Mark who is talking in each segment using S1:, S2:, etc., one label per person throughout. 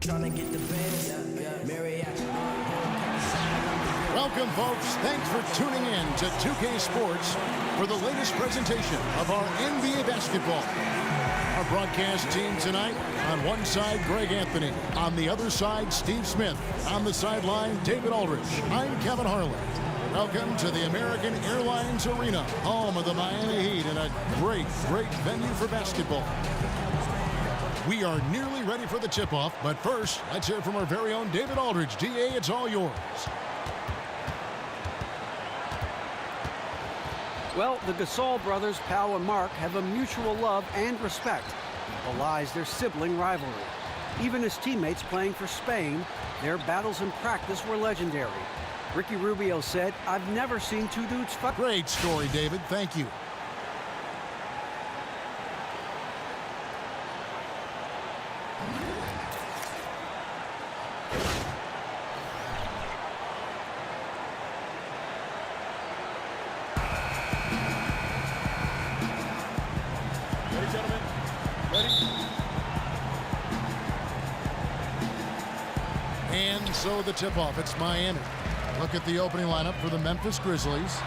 S1: Welcome, folks. Thanks for tuning in to 2K Sports for the latest presentation of our NBA basketball. Our broadcast team tonight, on one side, Greg Anthony. On the other side, Steve Smith. On the sideline, David Aldridge. I'm Kevin Harlan. Welcome to the American Airlines Arena, home of the Miami Heat, and a great venue for basketball. We are nearly ready for the tip-off, but first, let's hear from our very own David Aldridge. DA, it's all yours.
S2: Well, the Gasol brothers, Pau and Mark, have a mutual love and respect that belies their sibling rivalry. Even as teammates playing for Spain, their battles in practice were legendary. Ricky Rubio said, "I've never seen two dudes fight."
S1: Great story, David. Thank you.
S3: Ready, gentlemen? Ready?
S1: And so the tip-off, it's Miami. Look at the opening lineup for the Memphis Grizzlies.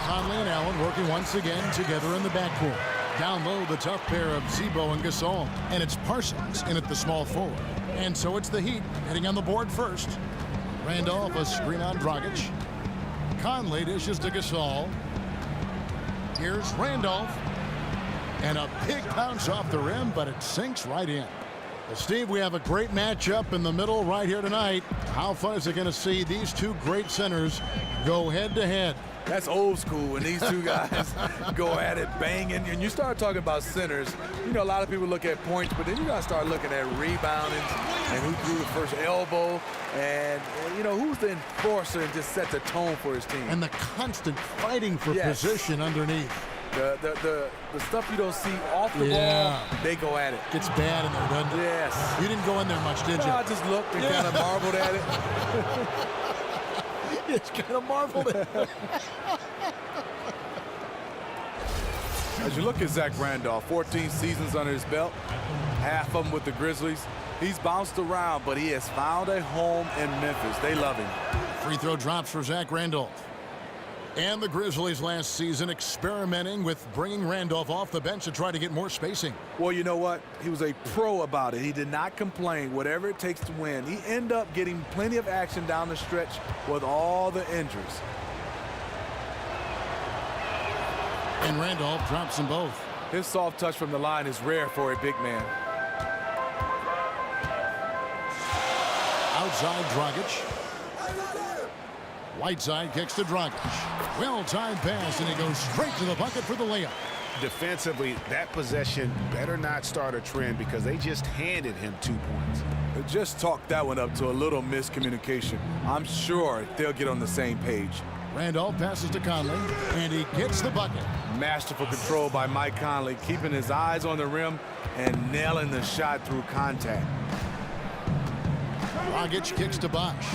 S1: Conley and Allen working once again together in the backcourt. Down low, the tough pair of Zebo and Gasol. And it's Parsons in at the small forward. And so it's the Heat heading on the board first. Randolph, a screen on Dragic. Conley dishes to Gasol. Here's Randolph. And a big bounce off the rim, but it sinks right in. Well, Steve, we have a great matchup in the middle right here tonight. How fun is it going to see these two great centers go head-to-head?
S3: That's old school when these two guys go at it, banging. And you start talking about centers, you know, a lot of people look at points, but then you got to start looking at rebounding and who threw the first elbow and, you know, who's the enforcer and just set the tone for his team.
S1: And the constant fighting for position underneath.
S3: The stuff you don't see off the ball, they go at it.
S1: Gets bad in there, doesn't it?
S3: Yes.
S1: You didn't go in there much, did you?
S3: No, I just looked and kind of marveled at it.
S1: You just kind of marveled at it.
S3: As you look at Zach Randolph, 14 seasons under his belt, half of them with the Grizzlies. He's bounced around, but he has found a home in Memphis. They love him.
S1: Free throw drops for Zach Randolph. And the Grizzlies last season experimenting with bringing Randolph off the bench to try to get more spacing.
S3: Well, you know what? He was a pro about it. He did not complain, whatever it takes to win. He ended up getting plenty of action down the stretch with all the injuries.
S1: And Randolph drops them both.
S3: His soft touch from the line is rare for a big man.
S1: Outside Dragic. Whiteside kicks to Dragic. Well-timed pass, and he goes straight to the bucket for the layup.
S4: Defensively, that possession better not start a trend because they just handed him 2 points.
S3: They just talked that one up to a little miscommunication. I'm sure they'll get on the same page.
S1: Randolph passes to Conley, and he gets the bucket.
S3: Masterful control by Mike Conley, keeping his eyes on the rim and nailing the shot through contact.
S1: Dragic kicks to Bosh.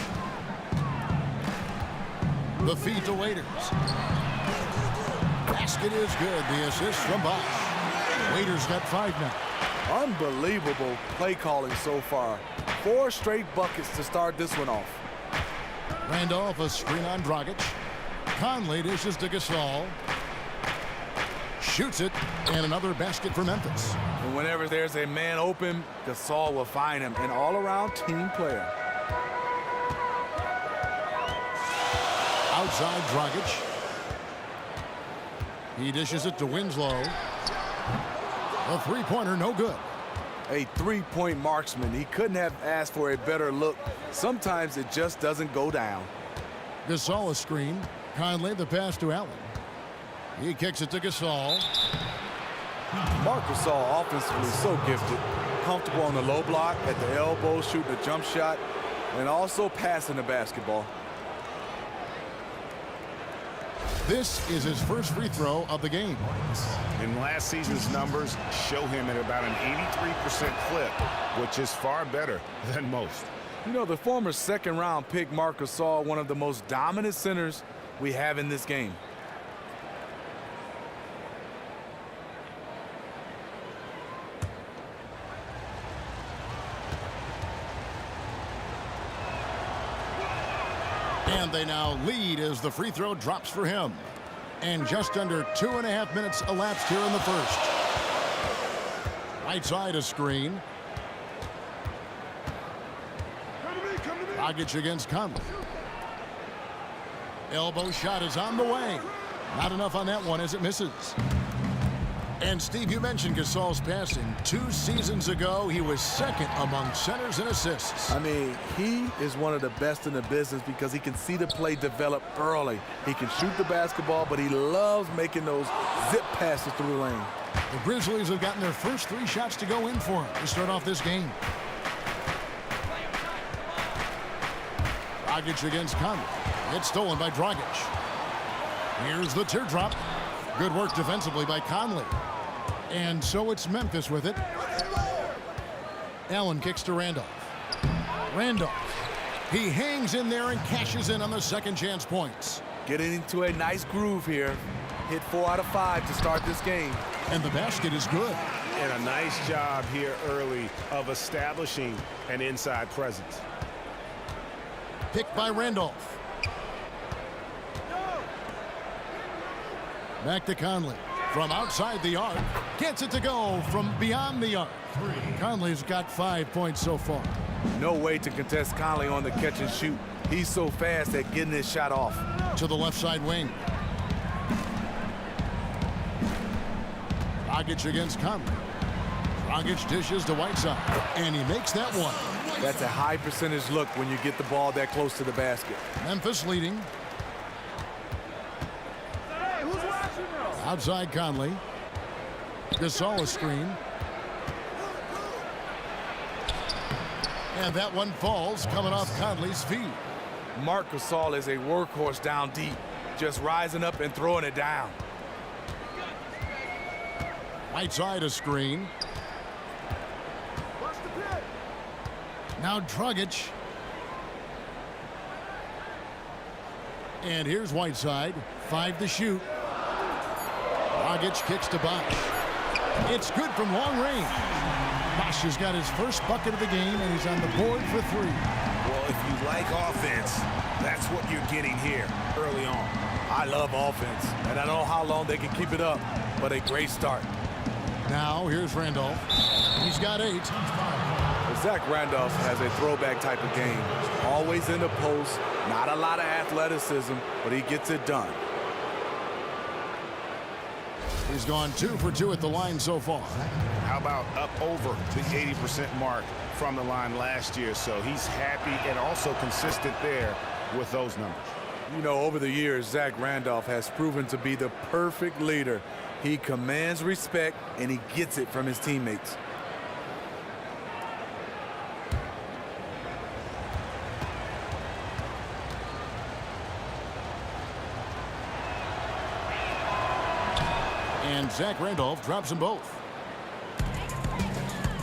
S1: The feed to Waiters. Basket is good. The assist from Bosh. Waiters got 5 now.
S3: Unbelievable play calling so far. 4 straight buckets to start this one off.
S1: Randolph, a screen on Dragic. Conley dishes to Gasol. Shoots it, and another basket for Memphis.
S3: And whenever there's a man open, Gasol will find him. An all-around team player.
S1: Outside Dragic. He dishes it to Winslow. A three-pointer, no good.
S3: A three-point marksman. He couldn't have asked for a better look. Sometimes it just doesn't go down.
S1: Gasol a screen. Conley the pass to Allen. He kicks it to Gasol.
S3: Marc Gasol offensively so gifted. Comfortable on the low block, at the elbow, shooting a jump shot, and also passing the basketball.
S1: This is his first free throw of the game.
S4: And last season's numbers show him at about an 83% clip, which is far better than most.
S3: You know, the former second-round pick Marc Gasol, one of the most dominant centers we have in this game.
S1: And they now lead as the free throw drops for him. And just under 2.5 minutes elapsed here in the first. Right side a screen. Dragic against Conley. Elbow shot is on the way. Not enough on that one as it misses. And Steve, you mentioned Gasol's passing. 2 seasons ago, he was second among centers and assists.
S3: I mean, he is one of the best in the business because he can see the play develop early. He can shoot the basketball, but he loves making those zip passes through the lane.
S1: The Grizzlies have gotten their first 3 shots to go in for him to start off this game. Dragic against Conley. It's stolen by Dragic. Here's the teardrop. Good work defensively by Conley. And so it's Memphis with it. Allen kicks to Randolph. Randolph. He hangs in there and cashes in on the second chance points.
S3: Getting into a nice groove here. Hit 4 out of 5 to start this game.
S1: And the basket is good.
S4: And a nice job here early of establishing an inside presence.
S1: Picked by Randolph. Back to Conley. From outside the arc. Gets it to go from beyond the arc. Conley's got 5 points so far.
S3: No way to contest Conley on the catch and shoot. He's so fast at getting his shot off.
S1: To the left side wing. Dragic against Conley. Dragic dishes to Whiteside. And he makes that one.
S3: That's a high percentage look when you get the ball that close to the basket.
S1: Memphis leading. Outside Conley. Gasol a screen. And that one falls coming off Conley's feet.
S3: Marc Gasol is a workhorse down deep. Just rising up and throwing it down.
S1: Right side a screen. Now Dragic. And here's Whiteside. 5 to shoot. Dragic kicks to Bosch. It's good from long range. Bosch has got his first bucket of the game, and he's on the board for 3.
S4: Well, if you like offense, that's what you're getting here early on.
S3: I love offense, and I don't know how long they can keep it up, but a great start.
S1: Now here's Randolph. He's got 8.
S3: Zach Randolph has a throwback type of game. Always in the post, not a lot of athleticism, but he gets it done.
S1: He's gone 2 for 2 at the line so far.
S4: How about up over the 80% mark from the line last year? So he's happy and also consistent there with those numbers.
S3: You know, over the years, Zach Randolph has proven to be the perfect leader. He commands respect, and he gets it from his teammates.
S1: And Zach Randolph drops them both.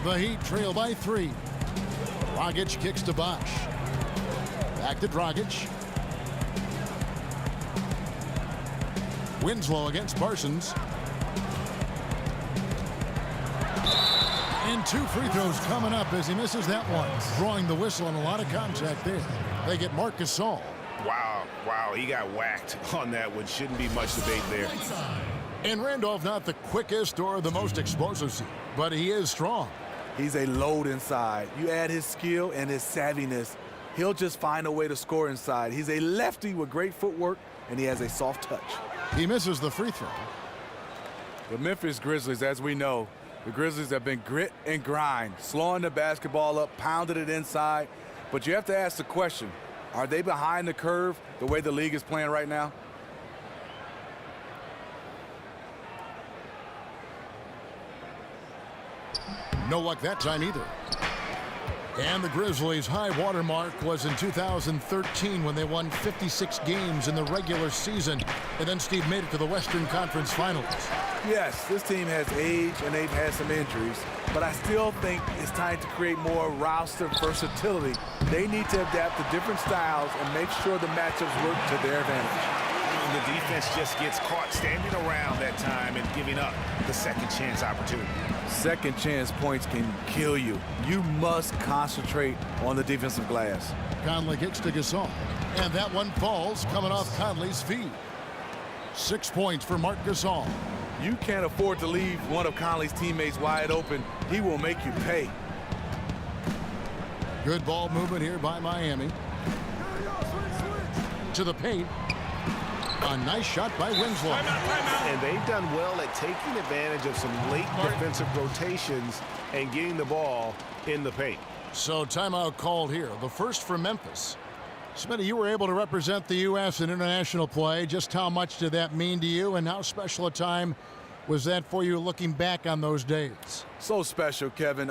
S1: The Heat trail by 3. Dragic kicks to Bosch. Back to Dragic. Winslow against Parsons. And 2 free throws coming up as he misses that one. Drawing the whistle and a lot of contact there. They get Marc Gasol.
S4: Wow, he got whacked on that one. Shouldn't be much debate there.
S1: And Randolph not the quickest or the most explosive, but he is strong.
S3: He's a load inside. You add his skill and his savviness, he'll just find a way to score inside. He's a lefty with great footwork, and he has a soft touch.
S1: He misses the free throw.
S3: The Memphis Grizzlies, as we know, the Grizzlies have been grit and grind, slowing the basketball up, pounding it inside. But you have to ask the question, are they behind the curve the way the league is playing right now?
S1: No luck that time either. And the Grizzlies' high water mark was in 2013 when they won 56 games in the regular season. And then Steve made it to the Western Conference Finals.
S3: Yes, this team has age and they've had some injuries, but I still think it's time to create more roster versatility. They need to adapt to different styles and make sure the matchups work to their advantage.
S4: And the defense just gets caught standing around that time and giving up the second chance opportunity.
S3: Second chance points can kill you. You must concentrate on the defensive glass.
S1: Conley kicks to Gasol. And that one falls coming off Conley's feet. 6 points for Marc Gasol.
S3: You can't afford to leave one of Conley's teammates wide open. He will make you pay.
S1: Good ball movement here by Miami. To the paint. A nice shot by Winslow.
S4: And they've done well at taking advantage of some late defensive rotations and getting the ball in the paint.
S1: So timeout called here. The first for Memphis. Smitty, you were able to represent the U.S. in international play. Just how much did that mean to you, and how special a time was that for you looking back on those days?
S3: So special, Kevin.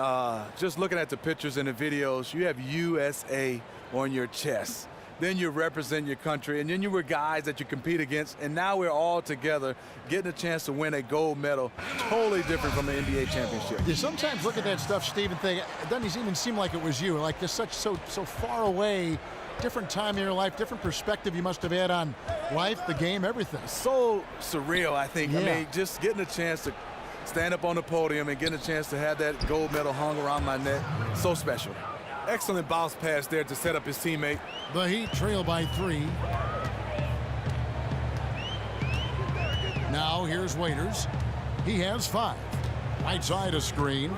S3: Just looking at the pictures and the videos, you have USA on your chest. Then you represent your country, and then you were guys that you compete against, and now we're all together getting a chance to win a gold medal. Totally different from the NBA championship.
S1: You sometimes look at that stuff, Steve, and think, it doesn't even seem like it was you. Like this so far away, different time in your life, different perspective you must have had on life, the game, everything.
S3: So surreal, I think.
S1: Yeah.
S3: I mean, just getting a chance to stand up on the podium and getting a chance to have that gold medal hung around my neck, so special. Excellent bounce pass there to set up his teammate.
S1: The Heat trail by 3. Now here's Waiters. He has 5. Right side a screen.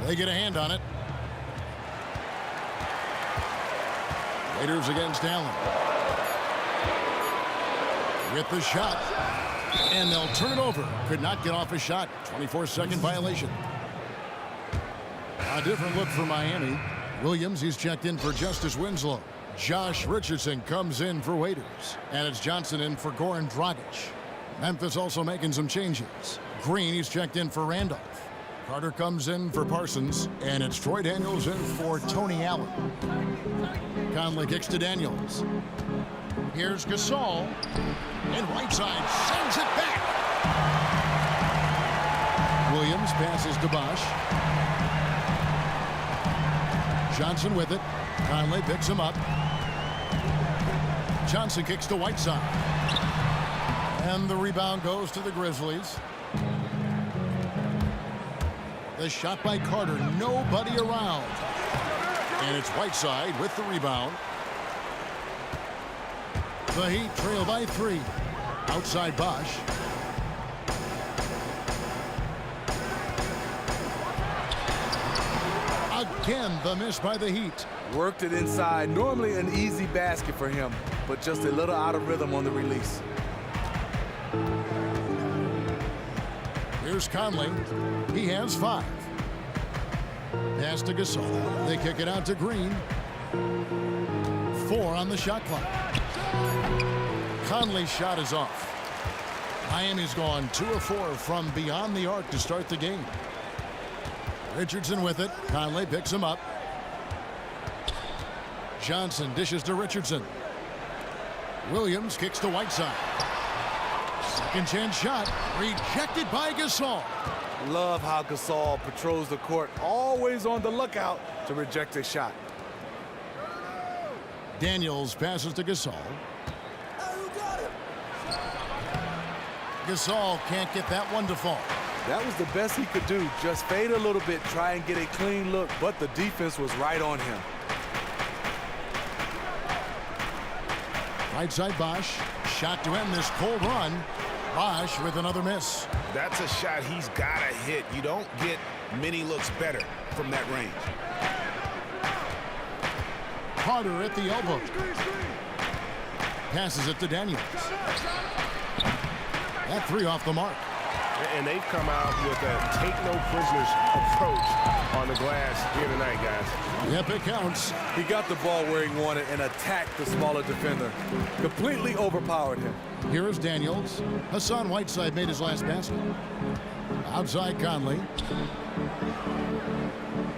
S1: They get a hand on it. Waiters against Allen. With the shot. And they'll turn it over. Could not get off a shot. 24-second violation. A different look for Miami. Williams, he's checked in for Justice Winslow. Josh Richardson comes in for Waiters. And it's Johnson in for Goran Dragic. Memphis also making some changes. Green, he's checked in for Randolph. Carter comes in for Parsons. And it's Troy Daniels in for Tony Allen. Conley kicks to Daniels. Here's Gasol. And Whiteside sends it back. Williams passes to Bosch. Johnson with it. Conley picks him up. Johnson kicks to Whiteside. And the rebound goes to the Grizzlies. The shot by Carter. Nobody around. And it's Whiteside with the rebound. The Heat trail by 3. Outside Bosch. Again, the miss by the Heat.
S3: Worked it inside. Normally an easy basket for him, but just a little out of rhythm on the release.
S1: Here's Conley. He has 5. Pass to Gasol. They kick it out to Green. 4 on the shot clock. Conley's shot is off. Miami's gone 2 of 4 from beyond the arc to start the game. Richardson with it. Conley picks him up. Johnson dishes to Richardson. Williams kicks to Whiteside. Second chance shot. Rejected by Gasol.
S3: Love how Gasol patrols the court, always on the lookout to reject a shot.
S1: Daniels passes to Gasol. Gasol can't get that one to fall.
S3: That was the best he could do. Just fade a little bit, try and get a clean look, but the defense was right on him.
S1: Right side Bosch. Shot to end this cold run. Bosch with another miss.
S4: That's a shot he's got to hit. You don't get many looks better from that range.
S1: Carter at the elbow. Passes it to Daniels. That 3 off the mark.
S4: And they've come out with a take-no-prisoners approach on the glass here tonight, guys.
S1: Yep, it counts.
S3: He got the ball where he wanted and attacked the smaller defender. Completely overpowered him.
S1: Here is Daniels. Hassan Whiteside made his last basket. Outside Conley.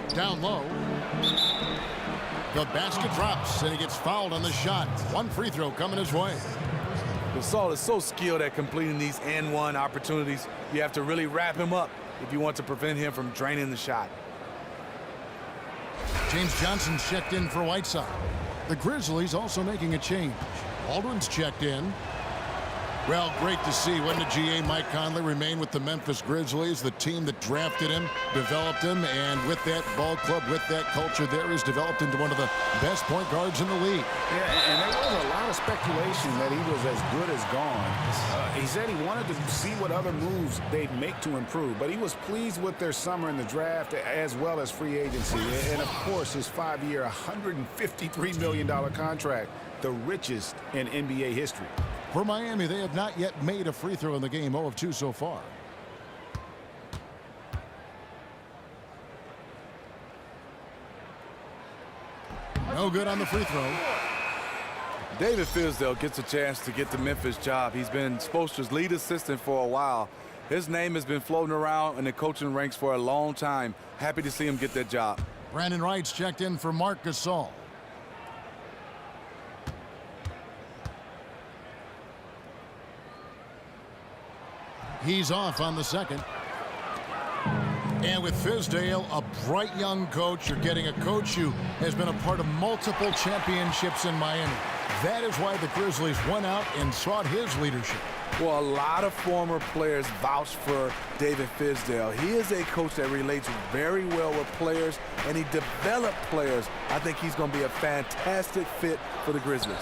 S1: Down low. The basket drops, and he gets fouled on the shot. One free throw coming his way.
S3: Gasol is so skilled at completing these and-one opportunities. You have to really wrap him up if you want to prevent him from draining the shot.
S1: James Johnson's checked in for Whiteside. The Grizzlies also making a change. Aldrin's checked in. Well, great to see. When the GA Mike Conley remain with the Memphis Grizzlies, the team that drafted him, developed him, and with that ball club, with that culture there, he's developed into one of the best point guards in the league.
S4: Yeah, and there was a lot of speculation that he was as good as gone. He said he wanted to see what other moves they'd make to improve, but he was pleased with their summer in the draft as well as free agency. And, of course, his 5-year, $153 million contract, the richest in NBA history.
S1: For Miami, they have not yet made a free throw in the game, 0 of 2 so far. No good on the free throw.
S3: David Fizdale gets a chance to get the Memphis job. He's been Spoelstra's lead assistant for a while. His name has been floating around in the coaching ranks for a long time. Happy to see him get that job.
S1: Brandon Wright's checked in for Marc Gasol. He's off on the second. And with Fizdale, a bright young coach, you're getting a coach who has been a part of multiple championships in Miami. That is why the Grizzlies went out and sought his leadership.
S3: Well, a lot of former players vouch for David Fizdale. He is a coach that relates very well with players, and he developed players. I think he's going to be a fantastic fit for the Grizzlies.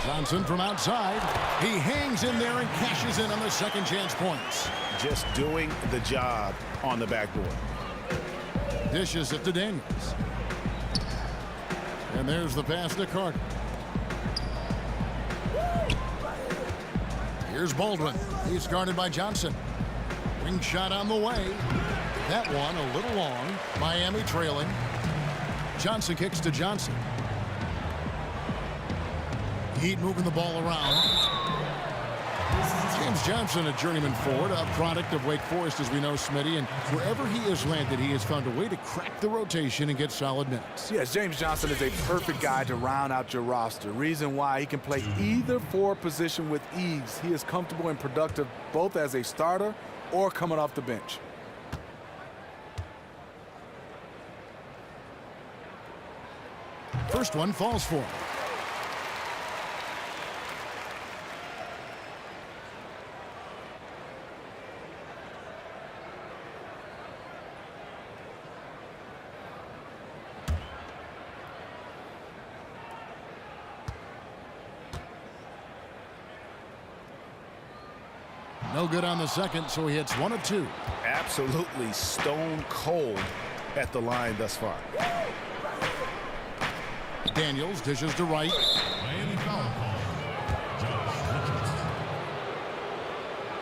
S1: Johnson from outside. He hangs in there and cashes in on the second chance points.
S4: Just doing the job on the backboard.
S1: Dishes it to Daniels. And there's the pass to Carter. Here's Baldwin. He's guarded by Johnson. Wing shot on the way. That one a little long. Miami trailing. Johnson kicks to Johnson. Heat moving the ball around. James Johnson, a journeyman forward, a product of Wake Forest, as we know, Smitty, and wherever he has landed, he has found a way to crack the rotation and get solid minutes.
S3: Yes, James Johnson is a perfect guy to round out your roster. Reason why he can play either forward position with ease. He is comfortable and productive both as a starter or coming off the bench.
S1: First one falls for him. No good on the second, so he hits 1 of 2.
S4: Absolutely stone cold at the line thus far.
S1: Daniels dishes to Wright.
S5: Miami foul call. Josh Richardson.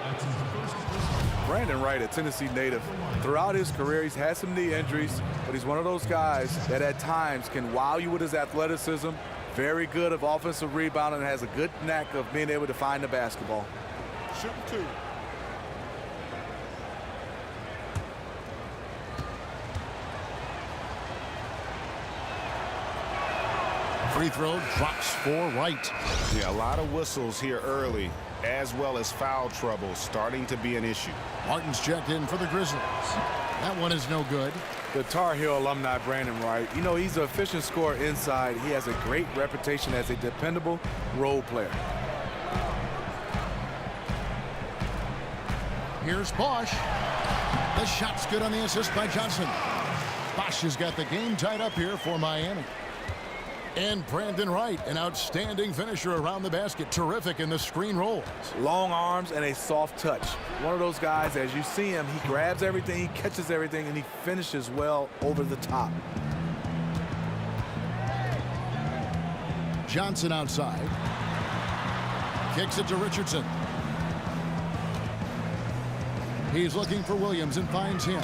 S5: That's his first.
S3: Brandon Wright, a Tennessee native. Throughout his career, he's had some knee injuries, but he's one of those guys that at times can wow you with his athleticism. Very good of offensive rebounding and has a good knack of being able to find the basketball.
S4: Shooting 2.
S1: Free throw drops for Wright.
S4: Yeah, a lot of whistles here early, as well as foul trouble starting to be an issue.
S1: Martin's checked in for the Grizzlies. That one is no good.
S3: The Tar Heel alumni, Brandon Wright, you know, he's an efficient scorer inside. He has a great reputation as a dependable role player.
S1: Here's Bosch. The shot's good on the assist by Johnson. Bosch has got the game tied up here for Miami. And Brandon Wright, an outstanding finisher around the basket. Terrific in the screen rolls.
S3: Long arms and a soft touch. One of those guys, as you see him, he grabs everything, he catches everything, and he finishes well over the top.
S1: Johnson outside. Kicks it to Richardson. He's looking for Williams and finds him.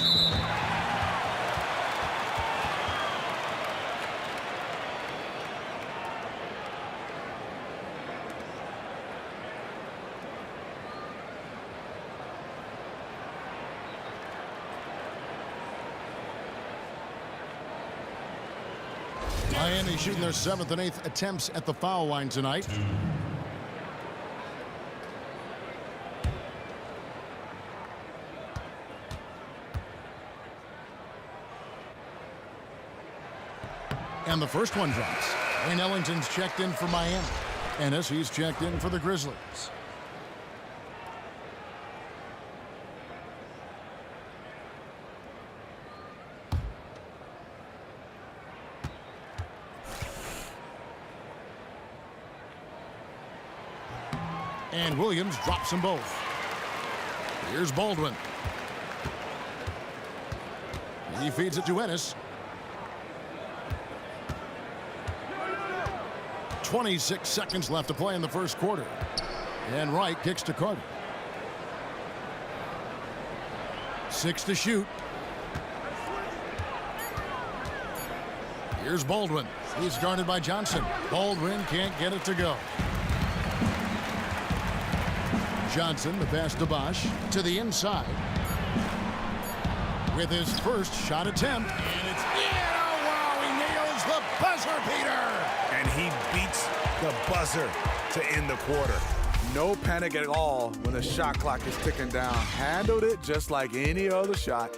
S1: Miami shooting their 7th and 8th attempts at the foul line tonight. And the first one drops. Wayne Ellington's checked in for Miami. Ennis, he's checked in for the Grizzlies. And Williams drops them both. Here's Baldwin. He feeds it to Ennis. 26 seconds left to play in the first quarter. And Wright kicks to Carter. 6 to shoot. Here's Baldwin. He's guarded by Johnson. Baldwin can't get it to go. Johnson, the pass to Bosch, to the inside. With his first shot attempt. And it's in. Oh, wow, he nails the buzzer beater.
S4: And he beats the buzzer to end the quarter.
S3: No panic at all when the shot clock is ticking down. Handled it just like any other shot.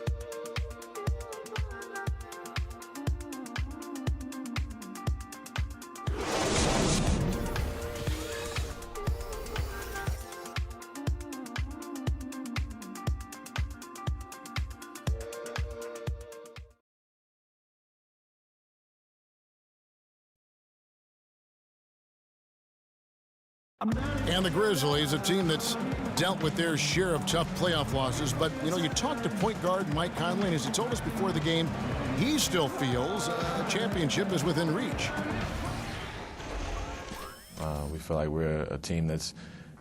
S1: And the Grizzlies, a team that's dealt with their share of tough playoff losses. But, you know, you talked to point guard Mike Conley, and as he told us before the game, he still feels a championship is within reach.
S6: We feel like we're a team that's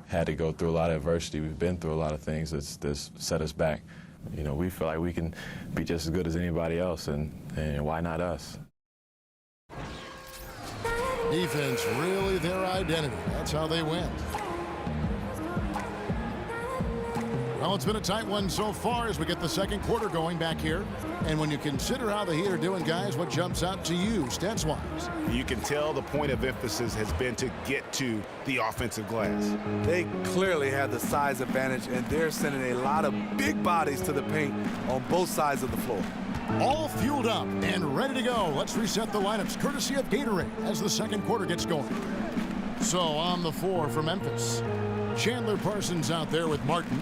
S6: had to go through a lot of adversity. We've been through a lot of things that's set us back. You know, we feel like we can be just as good as anybody else, and why not us?
S1: Defense really their identity. That's how they win. Well, it's been a tight one so far as we get the second quarter going back here. And when you consider how the Heat are doing, guys, what jumps out to you, stats-wise?
S4: You can tell the point of emphasis has been to get to the offensive glass.
S3: They clearly have the size advantage, and they're sending a lot of big bodies to the paint on both sides of the floor.
S1: All fueled up and ready to go. Let's reset the lineups courtesy of Gatorade as the second quarter gets going. So on the floor for Memphis, Chandler Parsons out there with Martin.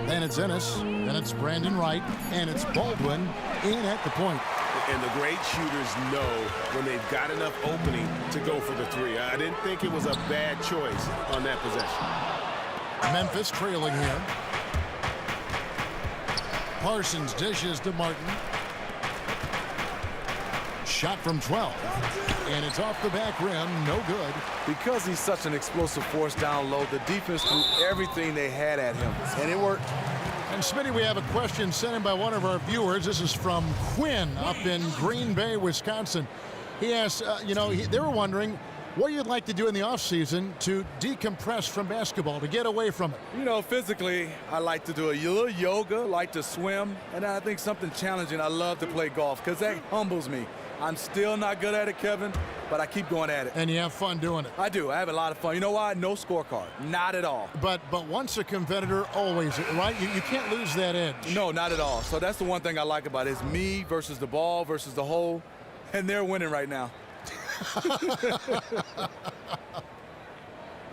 S1: Then it's Ennis. Then it's Brandon Wright. And it's Baldwin in at the point.
S4: And the great shooters know when they've got enough opening to go for the three. I didn't think it was a bad choice on that possession.
S1: Memphis trailing here. Parsons dishes to Martin. Shot from 12. And it's off the back rim. No good.
S3: Because he's such an explosive force down low, the defense threw everything they had at him, and it worked.
S1: And Smitty, we have a question sent in by one of our viewers. This is from Quinn up in Green Bay, Wisconsin. He asks, they were wondering what you'd like to do in the offseason to decompress from basketball, to get away from it.
S3: You know, physically, I like to do a little yoga, like to swim, and I think something challenging. I love to play golf because that humbles me. I'm still not good at it, Kevin, but I keep going at it.
S1: And you have fun doing it.
S3: I do. I have a lot of fun. You know why? No scorecard. Not at all.
S1: But once a competitor, always, right? You can't lose that edge.
S3: No, not at all. So that's the one thing I like about it is me versus the ball versus the hole, and they're winning right now.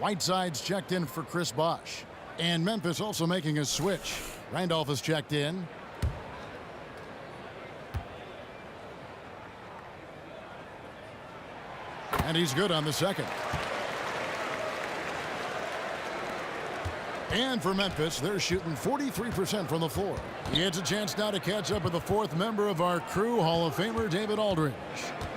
S1: Whiteside's checked in for Chris Bosh. And Memphis also making a switch. Randolph is checked in. And he's good on the second. And for Memphis, they're shooting 43% from the floor. He has a chance now to catch up with the fourth member of our crew, Hall of Famer David Aldridge.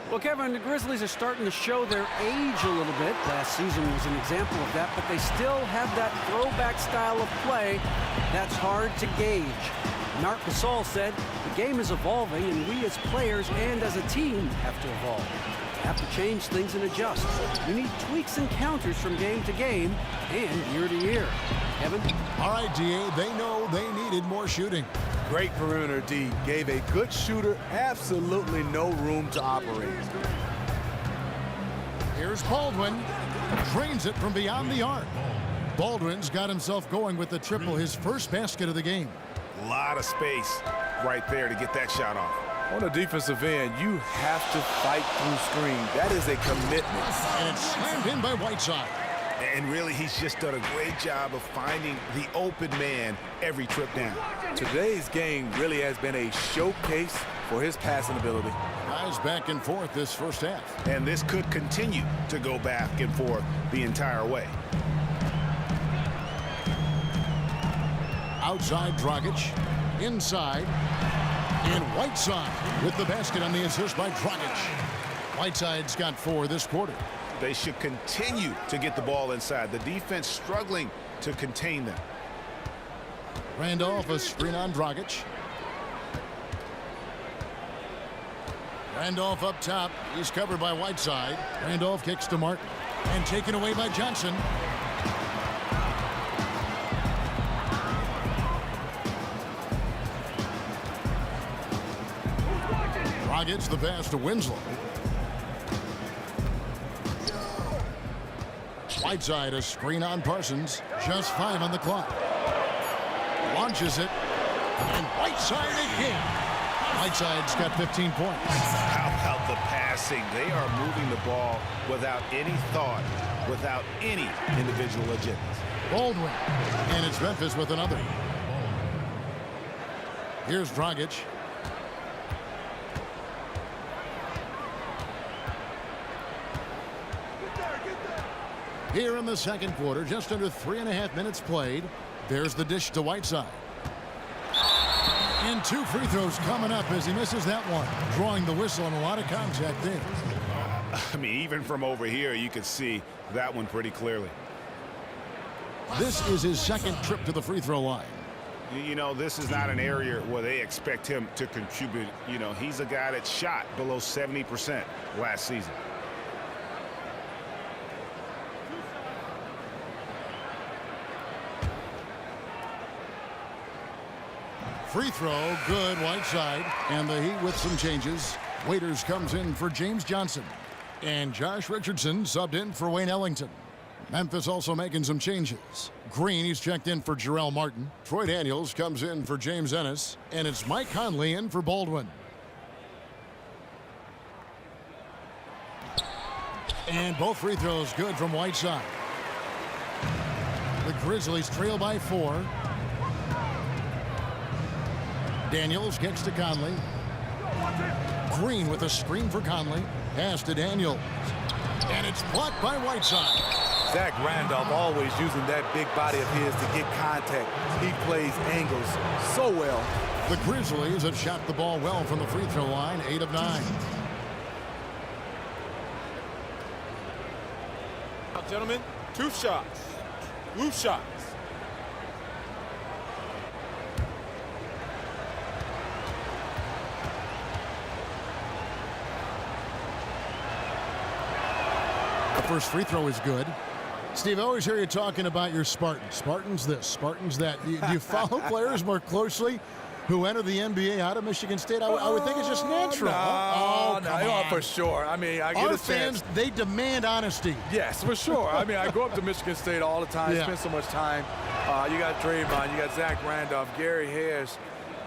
S2: Well, Kevin, the Grizzlies are starting to show their age a little bit. Last season was an example of that, but they still have that throwback style of play that's hard to gauge. Marc Gasol said, the game is evolving, and we as players and as a team have to evolve. Have to change things and adjust. You need tweaks and counters from game to game and year to year. Kevin?
S1: All right, DA, they know they needed more shooting.
S3: Great perimeter D. Gave a good shooter absolutely no room to operate.
S1: Here's Baldwin. Drains it from beyond the arc. Baldwin's got himself going with the triple, his first basket of the game.
S4: A lot of space right there to get that shot off.
S3: On the defensive end, you have to fight through screen. That is a commitment.
S1: And it's slammed in by Whiteside.
S4: And really, he's just done a great job of finding the open man every trip down.
S3: Today's game really has been a showcase for his passing ability.
S1: Guys back and forth this first half.
S4: And this could continue to go back and forth the entire way.
S1: Outside Dragic. Inside. And Whiteside with the basket on the assist by Dragic. Whiteside's got 4 this quarter.
S4: They should continue to get the ball inside. The defense struggling to contain them.
S1: Randolph, a screen on Dragic. Randolph up top. He's covered by Whiteside. Randolph kicks to Martin. And taken away by Johnson. Dragic the pass to Winslow. Whiteside a screen on Parsons. Just 5 on the clock. Launches it. And Whiteside again. Whiteside's got 15 points.
S4: How about the passing? They are moving the ball without any thought, without any individual agendas.
S1: Baldwin. And it's Memphis with another. Here's Dragic. Here in the second quarter, just under 3.5 minutes played. There's the dish to Whiteside. And 2 free throws coming up as he misses that one. Drawing the whistle and a lot of contact there.
S4: I mean, even from over here, you could see that one pretty clearly.
S1: This is his second trip to the free throw line.
S4: You know, this is not an area where they expect him to contribute. You know, he's a guy that shot below 70% last season.
S1: Free throw, good, Whiteside. And the Heat with some changes. Waiters comes in for James Johnson. And Josh Richardson subbed in for Wayne Ellington. Memphis also making some changes. Green, he's checked in for Jarrell Martin. Troy Daniels comes in for James Ennis. And it's Mike Conley in for Baldwin. And both free throws good from Whiteside. The Grizzlies trail by 4. Daniels gets to Conley. Green with a screen for Conley. Pass to Daniels. And it's blocked by Whiteside.
S3: Zach Randolph always using that big body of his to get contact. He plays angles so well.
S1: The Grizzlies have shot the ball well from the free throw line, 8 of 9.
S7: Now, gentlemen, 2 shots. 2 shots.
S1: First free throw is good. Steve, I always hear you talking about your Spartans. Spartans this, Spartans that. Do you follow players more closely who enter the NBA out of Michigan State? I would think it's just natural.
S3: No, for sure. I mean, I get
S1: Our
S3: a sense.
S1: fans, they demand honesty.
S3: Yes, for sure. I mean, I go up to Michigan State all the time, spend so much time. You got Draymond, you got Zach Randolph, Gary Harris,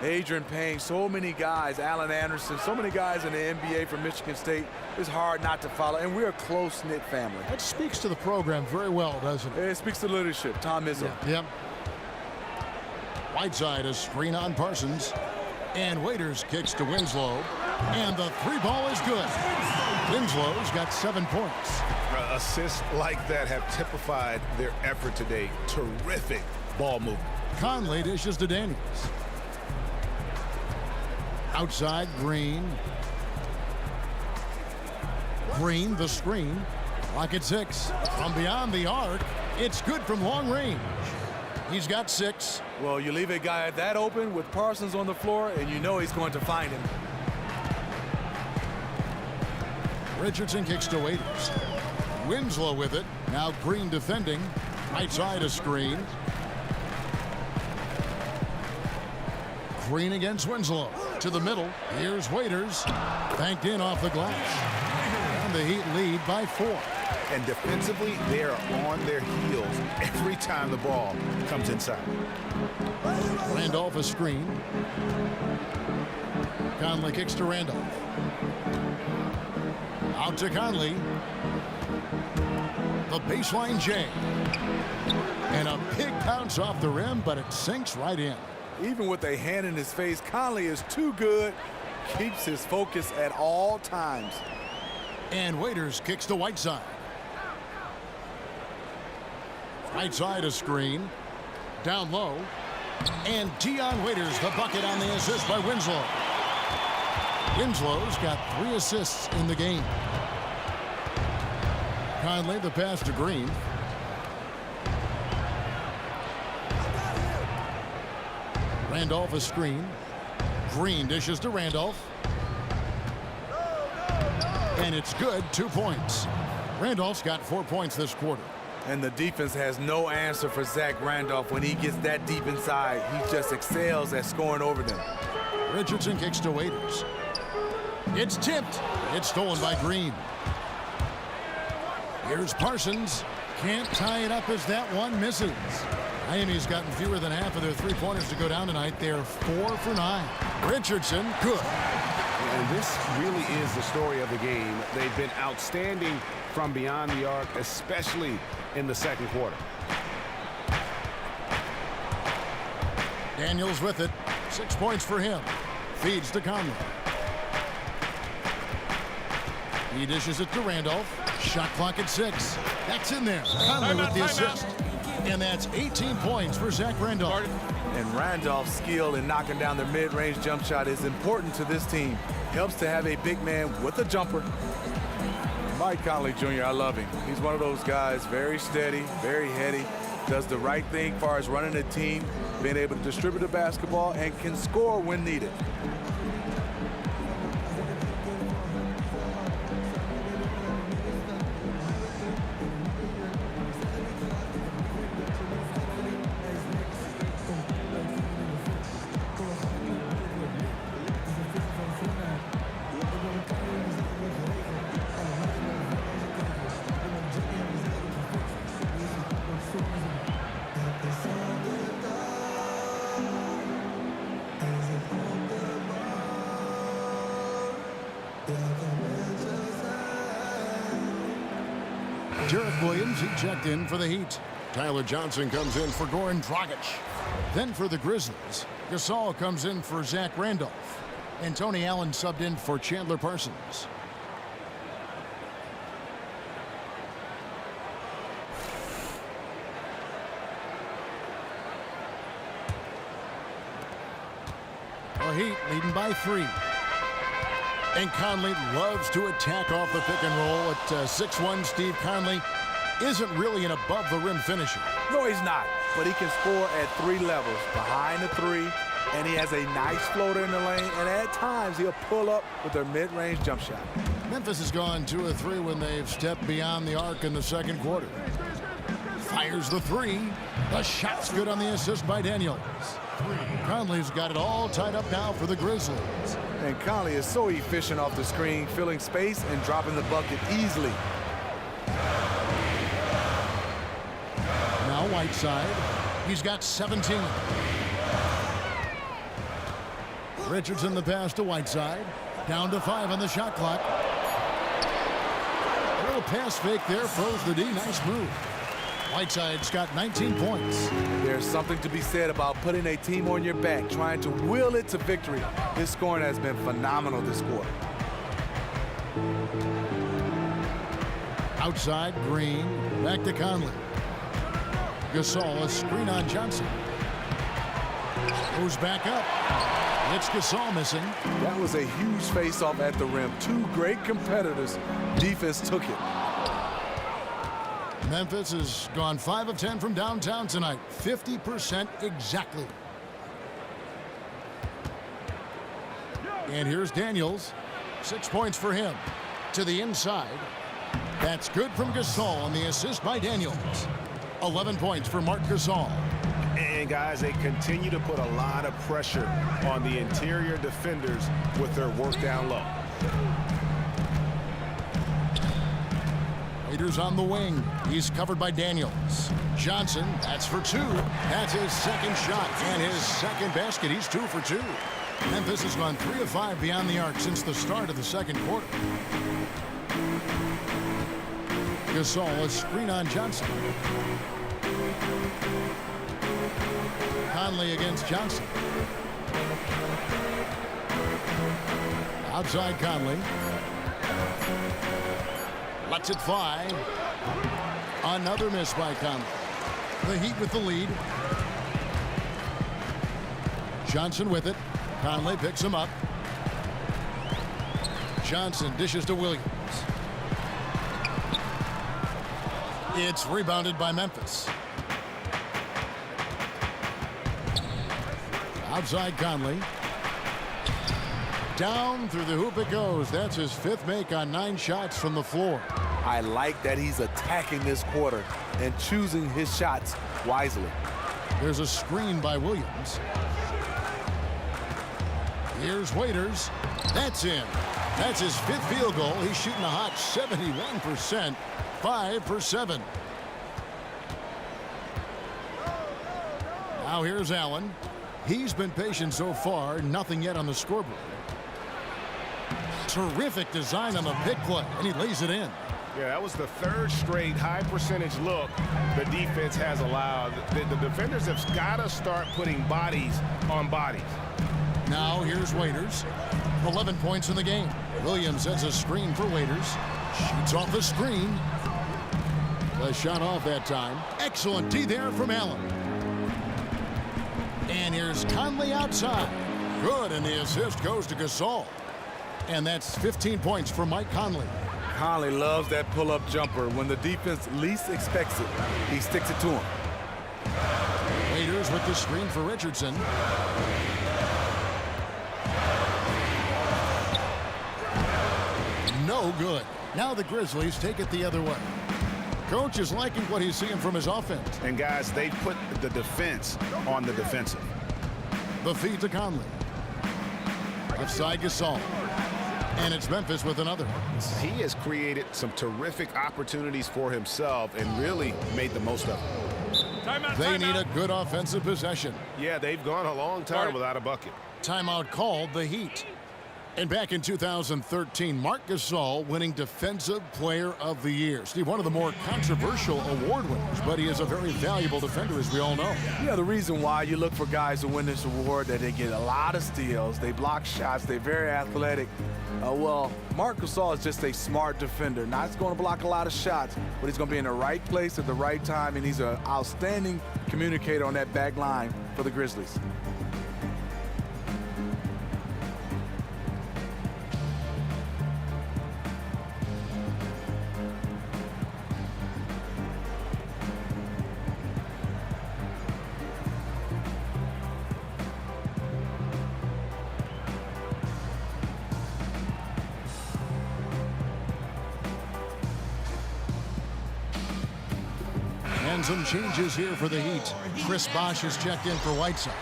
S3: Adrian Payne, so many guys, Allen Anderson, so many guys in the NBA from Michigan State. It's hard not to follow, and we're a close-knit family.
S1: That speaks to the program very well, doesn't it?
S3: It speaks to leadership. Tom Izzo.
S1: Yep. Whiteside a screen on Parsons. And Waiters kicks to Winslow. And the 3 ball is good. Winslow's got 7 points.
S4: Assists like that have typified their effort today. Terrific ball movement.
S1: Conley dishes to Daniels. Outside, Green. Green, the screen. Clock at 6. From beyond the arc, it's good from long range. He's got 6.
S3: Well, you leave a guy that open with Parsons on the floor, and you know he's going to find him.
S1: Richardson kicks to Waiters. Winslow with it. Now Green defending. Right side a screen. Green against Winslow. To the middle. Here's Waiters. Banked in off the glass. And the Heat lead by 4.
S4: And defensively, they are on their heels every time the ball comes inside.
S1: Randolph a screen. Conley kicks to Randolph. Out to Conley. The baseline J. And a big bounce off the rim, but it sinks right in.
S3: Even with a hand in his face, Conley is too good. Keeps his focus at all times.
S1: And Waiters kicks to Whiteside. Right side a screen. Down low. And Dion Waiters, the bucket on the assist by Winslow. Winslow's got 3 assists in the game. Conley, the pass to Green. Randolph a screen. Green dishes to Randolph. And it's good, 2 points. Randolph's got 4 points this quarter.
S3: And the defense has no answer for Zach Randolph when he gets that deep inside. He just excels at scoring over them.
S1: Richardson kicks to Waiters. It's tipped. It's stolen by Green. Here's Parsons. Can't tie it up as that one misses. Miami's gotten fewer than half of their 3-pointers to go down tonight. They're 4 for 9. Richardson, good.
S4: And this really is the story of the game. They've been outstanding from beyond the arc, especially in the second quarter.
S1: Daniels with it. 6 points for him. Feeds to Conley. He dishes it to Randolph. Shot clock at 6. That's in there. Conley with the assist. And that's 18 points for Zach Randolph.
S3: And Randolph's skill in knocking down the mid-range jump shot is important to this team. Helps to have a big man with a jumper. Mike Conley Jr., I love him. He's one of those guys, very steady, very heady, does the right thing as far as running a team, being able to distribute the basketball, and can score when needed.
S1: Derek Williams, he checked in for the Heat. Tyler Johnson comes in for Goran Dragic. Then for the Grizzlies, Gasol comes in for Zach Randolph. And Tony Allen subbed in for Chandler Parsons. The Heat leading by 3. And Conley loves to attack off the pick and roll at 6'1". Steve Conley isn't really an above-the-rim finisher.
S3: No, he's not. But he can score at 3 levels. Behind the 3, and he has a nice floater in the lane. And at times, he'll pull up with a mid-range jump shot.
S1: Memphis has gone 2 of 3 when they've stepped beyond the arc in the second quarter. Fires the 3. The shot's good on the assist by Daniels. Conley's got it all tied up now for the Grizzlies.
S3: And Conley is so efficient off the screen, filling space and dropping the bucket easily.
S1: Now Whiteside. He's got 17. Richardson the pass to Whiteside. Down to 5 on the shot clock. A little pass fake there, froze the D. Nice move. Whiteside's got 19 points.
S3: There's something to be said about putting a team on your back, trying to will it to victory. His scoring has been phenomenal this quarter.
S1: Outside, Green. Back to Conley. Gasol, a screen on Johnson. Goes back up. It's Gasol missing.
S3: That was a huge face-off at the rim. 2 great competitors. Defense took it.
S1: Memphis has gone 5 of 10 from downtown tonight. 50% exactly. And here's Daniels. 6 points for him. To the inside. That's good from Gasol on the assist by Daniels. 11 points for Marc Gasol.
S4: And guys, they continue to put a lot of pressure on the interior defenders with their work down low.
S1: Waiters on the wing. He's covered by Daniels. Johnson, that's for 2. That's his second shot and his second basket. He's 2 for 2. Memphis has gone 3 of 5 beyond the arc since the start of the second quarter. Gasol, a screen on Johnson. Conley against Johnson. Outside Conley. Lets it fly. Another miss by Conley. The Heat with the lead. Johnson with it. Conley picks him up. Johnson dishes to Williams. It's rebounded by Memphis. Outside Conley. Down through the hoop it goes. That's his 5th make on 9 shots from the floor.
S3: I like that he's attacking this quarter and choosing his shots wisely.
S1: There's a screen by Williams. Here's Waiters. That's in. That's his 5th field goal. He's shooting a hot 71%. 5 for 7. Now here's Allen. He's been patient so far. Nothing yet on the scoreboard. Terrific design on the pick play, and he lays it in.
S8: Yeah, that was the 3rd straight high percentage look the defense has allowed. The defenders have got to start putting bodies on bodies.
S1: Now here's Waiters. 11 points in the game. Williams sets a screen for Waiters. Shoots off the screen. The shot off that time. Excellent D there from Allen. And here's Conley outside. Good, and the assist goes to Gasol. And that's 15 points for Mike Conley.
S3: Conley loves that pull-up jumper. When the defense least expects it, he sticks it to him.
S1: Waiters with the screen for Richardson. No good. Now the Grizzlies take it the other way. Coach is liking what he's seeing from his offense.
S8: And guys, they put the defense on the defensive.
S1: The feed to Conley. Offside Gasol. And it's Memphis with another.
S8: He has created some terrific opportunities for himself and really made the most of it.
S1: They need a good offensive possession.
S8: Yeah, they've gone a long time without a bucket.
S1: Timeout called, the Heat. And back in 2013, Marc Gasol winning Defensive Player of the Year. Steve, one of the more controversial award winners, but he is a very valuable defender, as we all know.
S3: Yeah, the reason why you look for guys to win this award, that they get a lot of steals, they block shots, they're very athletic. Well, Marc Gasol is just a smart defender. Not going to block a lot of shots, but he's going to be in the right place at the right time, and he's an outstanding communicator on that back line for the Grizzlies.
S1: And some changes here for the Heat. Chris Bosh is checked in for Whiteside.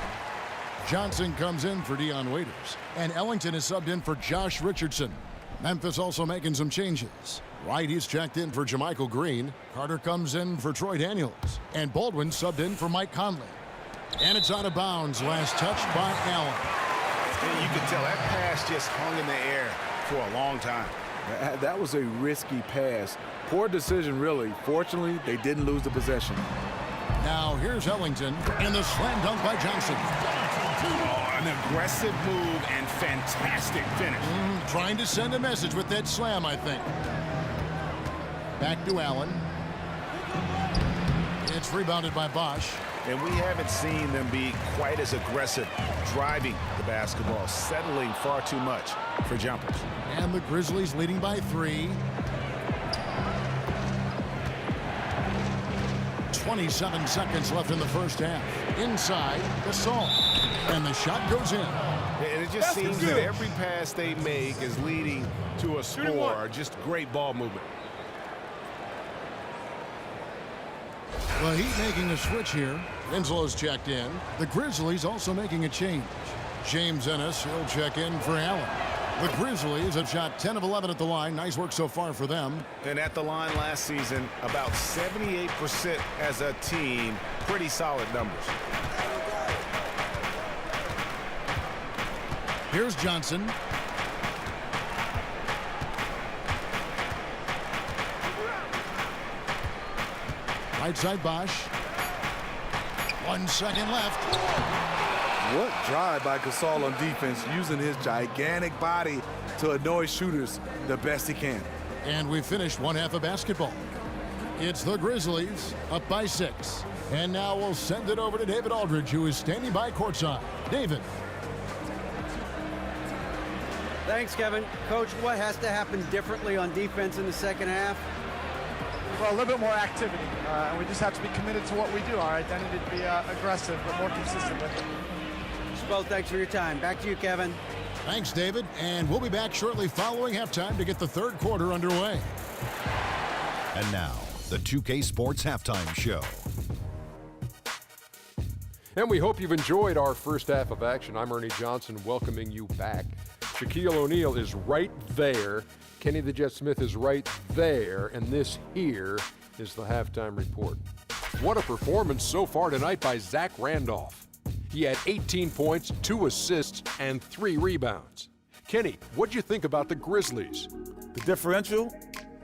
S1: Johnson comes in for Dion Waiters. And Ellington is subbed in for Josh Richardson. Memphis also making some changes. Wright is checked in for JaMychal Green. Carter comes in for Troy Daniels. And Baldwin subbed in for Mike Conley. And it's out of bounds. Last touched by Allen.
S8: And you can tell that pass just hung in the air for a long time.
S3: That was a risky pass. Poor decision, really. Fortunately, they didn't lose the possession.
S1: Now here's Ellington, and the slam dunk by Johnson.
S8: Oh, an aggressive move and fantastic finish.
S1: Trying to send a message with that slam, I think. Back to Allen. It's rebounded by Bosh.
S8: And we haven't seen them be quite as aggressive driving the basketball, settling far too much for jumpers.
S1: And the Grizzlies leading by 3. 27 seconds left in the first half. Inside, Gasol. And the shot goes in.
S8: And it just seems that every pass they make is leading to a score. Just great ball movement.
S1: The Heat making a switch here. Winslow's checked in. The Grizzlies also making a change. James Ennis, he'll check in for Allen. The Grizzlies have shot 10 of 11 at the line. Nice work so far for them.
S8: And at the line last season, about 78% as a team. Pretty solid numbers.
S1: Here's Johnson. Right side Bosh. 1 second left.
S3: What drive by Gasol on defense, using his gigantic body to annoy shooters the best he can.
S1: And we finished one half of basketball. It's the Grizzlies up by 6. And now we'll send it over to David Aldridge, who is standing by courtside. David.
S2: Thanks, Kevin. Coach, what has to happen differently on defense in the second half?
S9: Well, a little bit more activity. And we just have to be committed to what we do. Our identity to be aggressive, but more consistent with it.
S2: Well, thanks for your time. Back to you, Kevin.
S1: Thanks, David. And we'll be back shortly following halftime to get the third quarter underway.
S10: And now, the 2K Sports Halftime Show.
S11: And we hope you've enjoyed our first half of action. I'm Ernie Johnson welcoming you back. Shaquille O'Neal is right there. Kenny the Jet Smith is right there. And this here is the halftime report. What a performance so far tonight by Zach Randolph. He had 18 points, 2 assists, and 3 rebounds. Kenny, what'd you think about the Grizzlies?
S12: The differential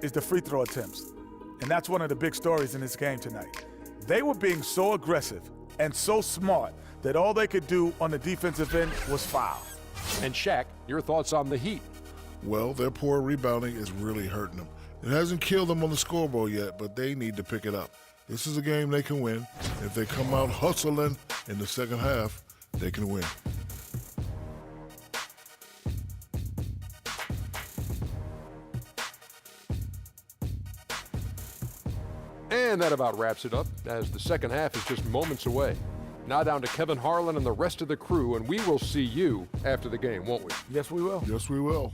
S12: is the free throw attempts. And that's one of the big stories in this game tonight. They were being so aggressive and so smart that all they could do on the defensive end was foul.
S11: And Shaq, your thoughts on the Heat?
S13: Well, their poor rebounding is really hurting them. It hasn't killed them on the scoreboard yet, but they need to pick it up. This is a game they can win. If they come out hustling in the second half, they can win.
S11: And that about wraps it up, as the second half is just moments away. Now down to Kevin Harlan and the rest of the crew, and we will see you after the game, won't we?
S12: Yes, we will.
S13: Yes, we will.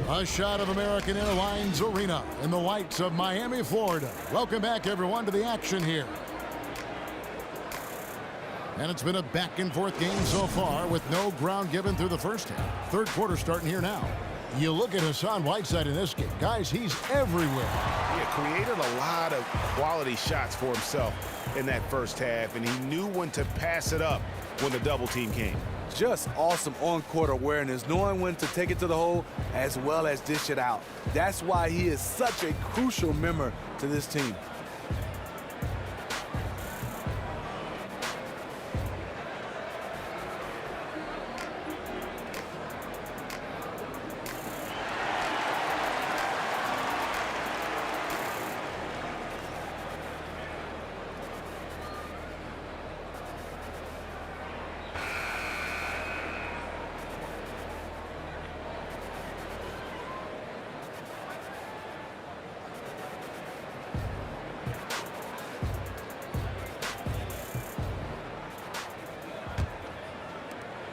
S1: A shot of American Airlines Arena in the lights of Miami, Florida. Welcome back, everyone, to the action here. And it's been a back-and-forth game so far with no ground given through the first half. Third quarter starting here now. You look at Hassan Whiteside in this game. Guys, he's everywhere.
S8: Yeah, created a lot of quality shots for himself in that first half, and he knew when to pass it up when the double team came.
S3: Just awesome on-court awareness, knowing when to take it to the hole as well as dish it out. That's why he is such a crucial member to this team.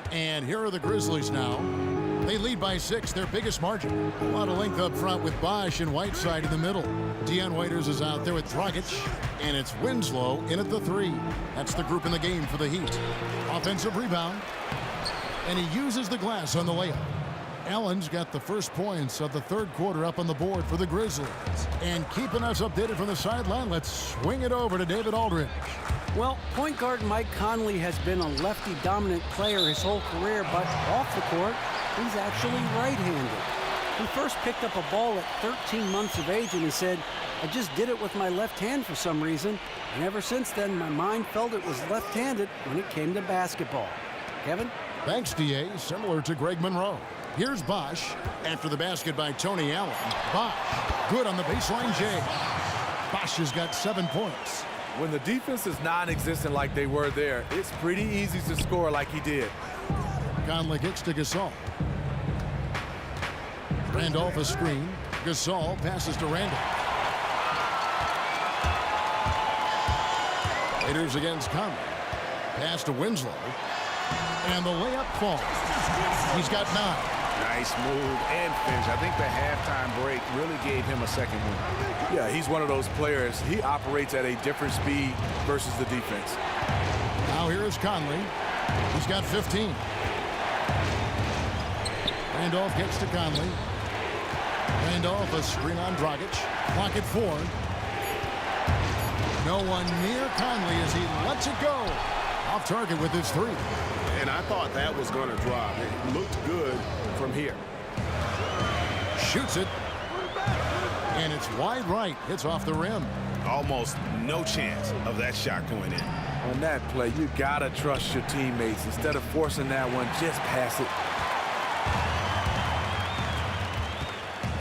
S1: And here are the Grizzlies now. They lead by 6, their biggest margin. A lot of length up front with Bosch and Whiteside in the middle. Deion Waiters is out there with Dragic, and it's Winslow in at the 3. That's the group in the game for the Heat. Offensive rebound, and he uses the glass on the layup. Allen's got the first points of the third quarter up on the board for the Grizzlies. And keeping us updated from the sideline, let's swing it over to David Aldridge.
S2: Well, point guard Mike Conley has been a lefty-dominant player his whole career, but off the court, he's actually right-handed. He first picked up a ball at 13 months of age, and he said, "I just did it with my left hand for some reason, and ever since then, my mind felt it was left-handed when it came to basketball." Kevin?
S1: Thanks, D.A. Similar to Greg Monroe. Here's Bosch after the basket by Tony Allen. Bosch, good on the baseline J. Bosch has got 7 points.
S3: When the defense is non-existent like they were there, it's pretty easy to score like he did.
S1: Conley kicks to Gasol. Randolph a screen. Gasol passes to Randolph. Raiders against Conley. Pass to Winslow. And the layup falls. He's got 9.
S8: Nice move and finish. I think the halftime break really gave him a second win.
S3: Yeah, he's one of those players. He operates at a different speed versus the defense.
S1: Now here is Conley. He's got 15. Randolph gets to Conley. Randolph a screen on Dragic. Clock at 4. No one near Conley as he lets it go. Off target with his 3.
S8: And I thought that was going to drop. It looked good from here.
S1: Shoots it. And it's wide right. Hits off the rim.
S8: Almost no chance of that shot going in.
S3: On that play, you got to trust your teammates. Instead of forcing that one, just pass it.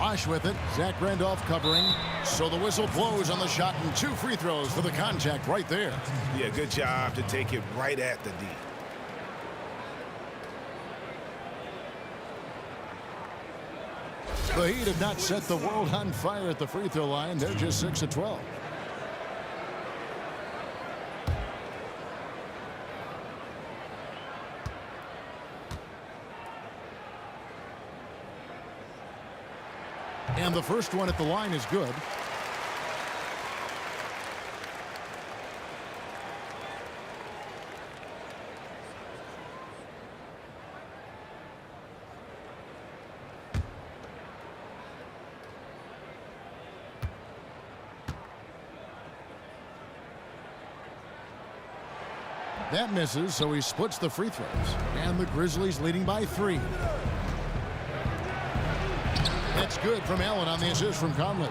S1: Bosch with it. Zach Randolph covering. So the whistle blows on the shot and 2 free throws for the contact right there.
S8: Yeah, good job to take it right at the D.
S1: The Heat have not set the world on fire at the free throw line. They're just 6 of 12. And the first one at the line is good. That misses, so he splits the free throws. And the Grizzlies leading by 3. That's good from Allen on the assist from Conley.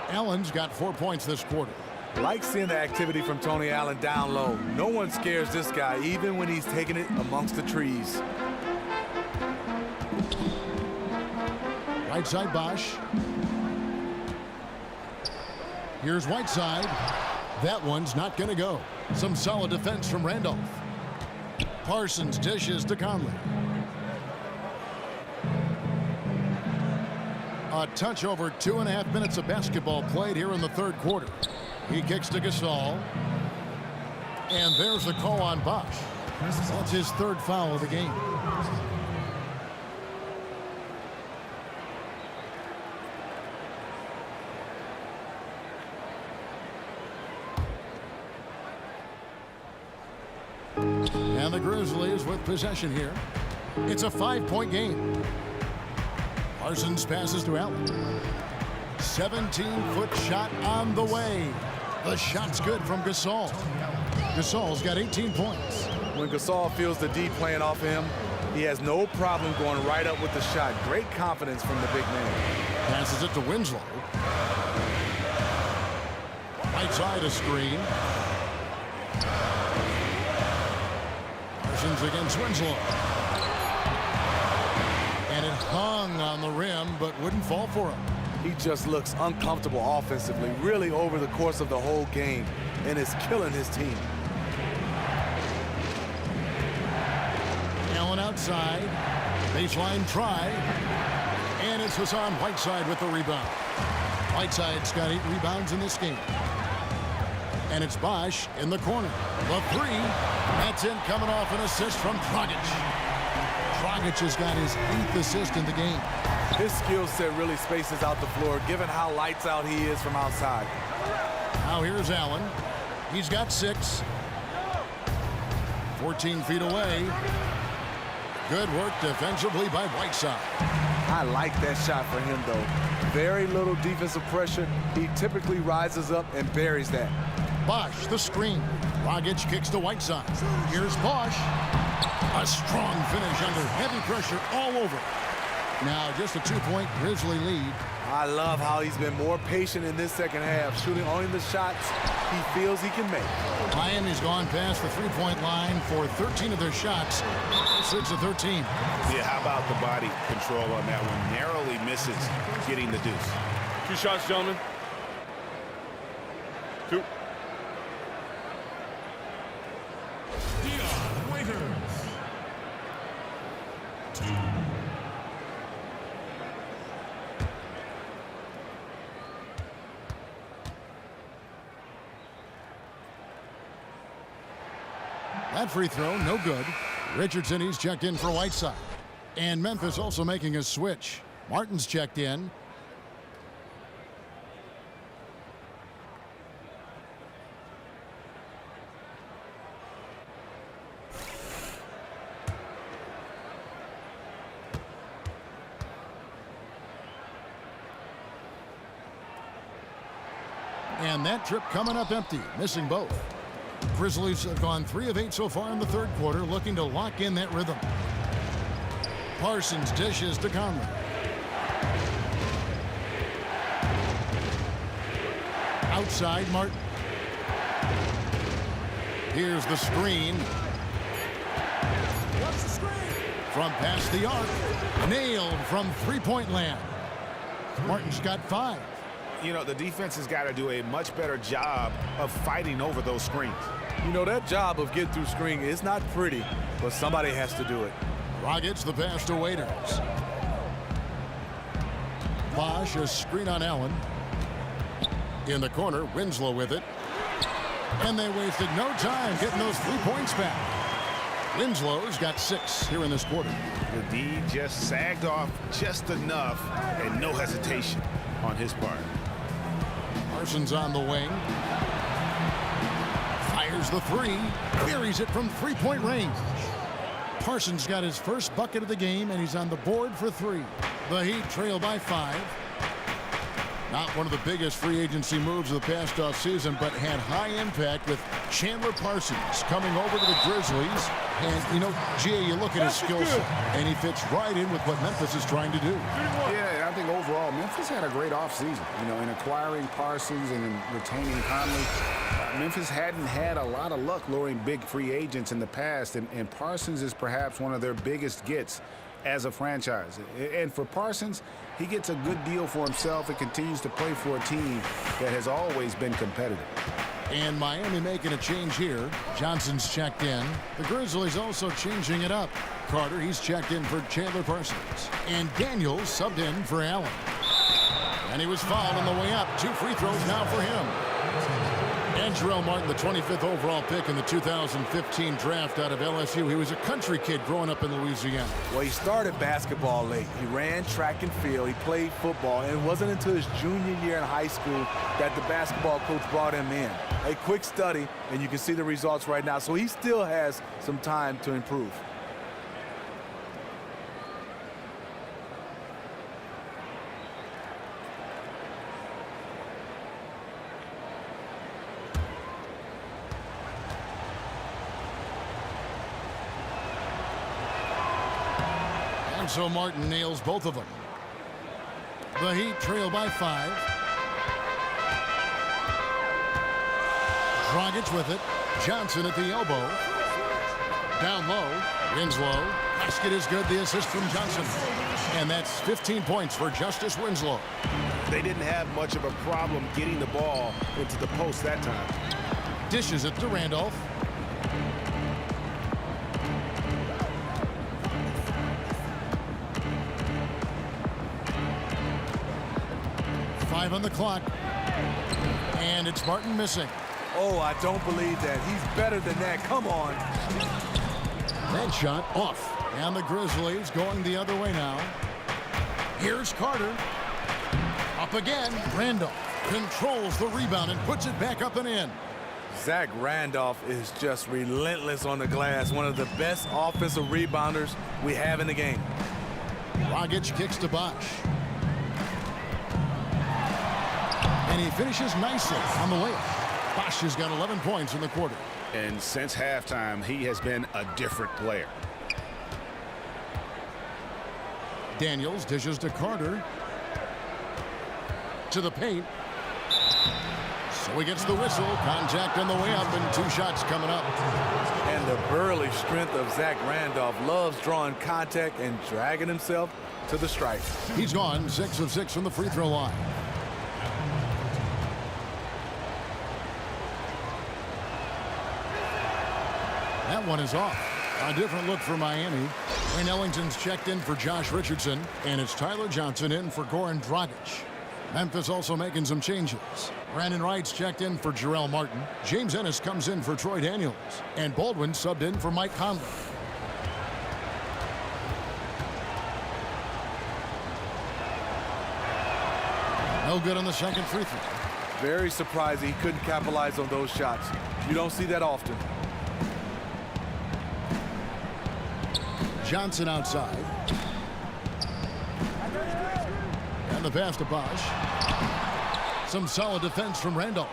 S1: Allen's got 4 points this quarter.
S3: Like seeing the activity from Tony Allen down low. No one scares this guy, even when he's taking it amongst the trees.
S1: Right side Bosch. Here's Whiteside. That one's not going to go. Some solid defense from Randolph. Parsons dishes to Conley. A touch over 2.5 minutes of basketball played here in the third quarter. He kicks to Gasol. And there's the call on Bosch. That's his 3rd foul of the game. And the Grizzlies with possession here. It's a 5-point game. Parsons passes to Allen. 17-foot shot on the way. The shot's good from Gasol. Gasol's got 18 points.
S3: When Gasol feels the D playing off of him, he has no problem going right up with the shot. Great confidence from the big man.
S1: Passes it to Winslow. Right side a screen. Parsons against Winslow. And it hung on the rim, but wouldn't fall for him.
S3: He just looks uncomfortable offensively, really over the course of the whole game, and is killing his team.
S1: Allen outside. Baseline try. And it's Hassan Whiteside with the rebound. Whiteside's got 8 rebounds in this game. And it's Bosch in the corner. The 3. That's in, coming off an assist from Dragic. Dragic has got his 8th assist in the game.
S3: His skill set really spaces out the floor, given how lights out he is from outside.
S1: Now here's Allen. He's got 6. 14 feet away. Good work defensively by Whiteside.
S3: I like that shot for him, though. Very little defensive pressure. He typically rises up and buries that.
S1: Bosch, the screen. Dragic kicks to Whiteside. Here's Bosch. A strong finish under heavy pressure all over. Now just a 2-point Grizzly lead.
S3: I love how he's been more patient in this second half, shooting only the shots he feels he can make.
S1: Miami's gone past the 3-point line for 13 of their shots, 6 of 13.
S8: Yeah, how about the body control on that one? Narrowly misses getting the deuce.
S7: 2 shots, gentlemen. 2.
S5: Dion Waiters. 2.
S1: That free throw, no good. Richardson, he's checked in for Whiteside. And Memphis also making a switch. Martin's checked in. And that trip coming up empty, missing both. Grizzlies have gone 3 of 8 so far in the third quarter, looking to lock in that rhythm. Parsons dishes to Conley. Outside, Martin. Here's the screen. From past the arc. Nailed from 3-point land. Martin's got 5.
S8: You know, the defense has got to do a much better job of fighting over those screens.
S3: You know, that job of getting through screen is not pretty, but somebody has to do it.
S1: Rockets the pass to Waiters. Bosch, a screen on Allen. In the corner, Winslow with it. And they wasted no time getting those 3 points back. Winslow's got 6 here in this quarter.
S8: The D just sagged off just enough and no hesitation on his part.
S1: Parsons on the wing. Fires the 3. Buries it from 3-point range. Parsons got his first bucket of the game, and he's on the board for 3. The Heat trail by 5. Not one of the biggest free agency moves of the past offseason, but had high impact with Chandler Parsons coming over to the Grizzlies. And, you know, Gia, you look at his skill set, and he fits right in with what Memphis is trying to do.
S4: Yeah, I think overall Memphis had a great offseason. You know, in acquiring Parsons and in retaining Conley. Memphis hadn't had a lot of luck luring big free agents in the past, and Parsons is perhaps one of their biggest gets as a franchise. And for Parsons, he gets a good deal for himself and continues to play for a team that has always been competitive.
S1: And Miami making a change here. Johnson's checked in. The Grizzlies also changing it up. Carter, he's checked in for Chandler Parsons. And Daniels subbed in for Allen. And he was fouled on the way up. 2 free throws now for him. And Jarrell Martin, the 25th overall pick in the 2015 draft out of LSU. He was a country kid growing up in Louisiana.
S3: Well, he started basketball late. He ran track and field. He played football. And it wasn't until his junior year in high school that the basketball coach brought him in. A quick study, and you can see the results right now. So he still has some time to improve.
S1: And so Martin nails both of them. The Heat trail by 5. Dragic with it. Johnson at the elbow. Down low. Winslow. Basket is good. The assist from Johnson. And that's 15 points for Justice Winslow.
S8: They didn't have much of a problem getting the ball into the post that time.
S1: Dishes it to Randolph. On the clock, and it's Martin missing.
S3: Oh, I don't believe that. He's better than that. Come on.
S1: That shot off, and the Grizzlies going the other way now. Here's Carter. Up again. Randolph controls the rebound and puts it back up and in.
S3: Zach Randolph is just relentless on the glass. One of the best offensive rebounders we have in the game.
S1: Dragic kicks to Bosch. And he finishes nicely on the layup. Bosch has got 11 points in the quarter.
S8: And since halftime, he has been a different player.
S1: Daniels dishes to Carter. To the paint. So he gets the whistle. Contact on the way up, and 2 shots coming up.
S3: And the burly strength of Zach Randolph loves drawing contact and dragging himself to the stripe.
S1: He's gone 6 of 6 from the free throw line. That one is off. A different look for Miami. Wayne Ellington's checked in for Josh Richardson, and it's Tyler Johnson in for Goran Dragic. Memphis also making some changes. Brandon Wright's checked in for Jarrell Martin. James Ennis comes in for Troy Daniels. And Baldwin subbed in for Mike Conley. No good on the second free throw.
S3: Very surprising he couldn't capitalize on those shots. You don't see that often.
S1: Johnson outside. And the pass to Bosch. Some solid defense from Randolph.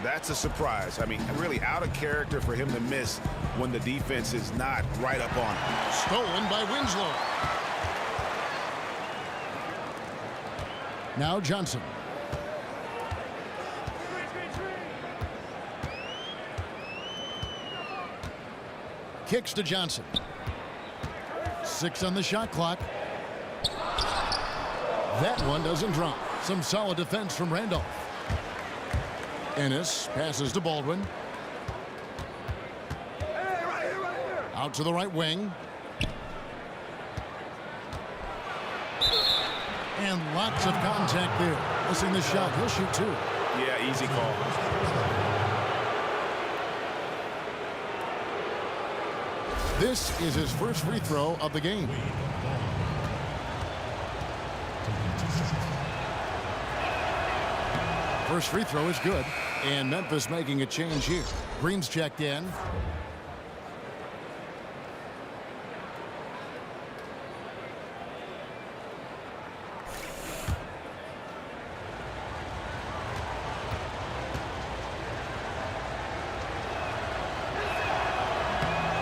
S8: That's a surprise. I mean, really out of character for him to miss when the defense is not right up on him.
S1: Stolen by Winslow. Now Johnson. Kicks to Johnson. 6 on the shot clock. That one doesn't drop. Some solid defense from Randolph. Ennis passes to Baldwin. Out to the right wing. And lots of contact there. Missing the shot. He'll shoot two.
S8: Yeah, easy call.
S1: This is his first free throw of the game. First free throw is good. And Memphis making a change here. Green's checked in.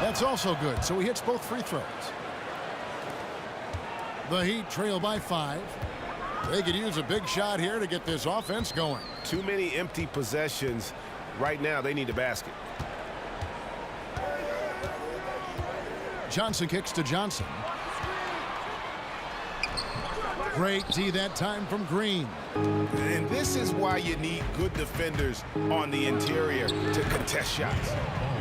S1: That's also good, so he hits both free throws. The Heat trail by 5. They could use a big shot here to get this offense going.
S8: Too many empty possessions. Right now, they need a basket.
S1: Johnson kicks to Johnson. Great D that time from Green.
S8: And this is why you need good defenders on the interior to contest shots.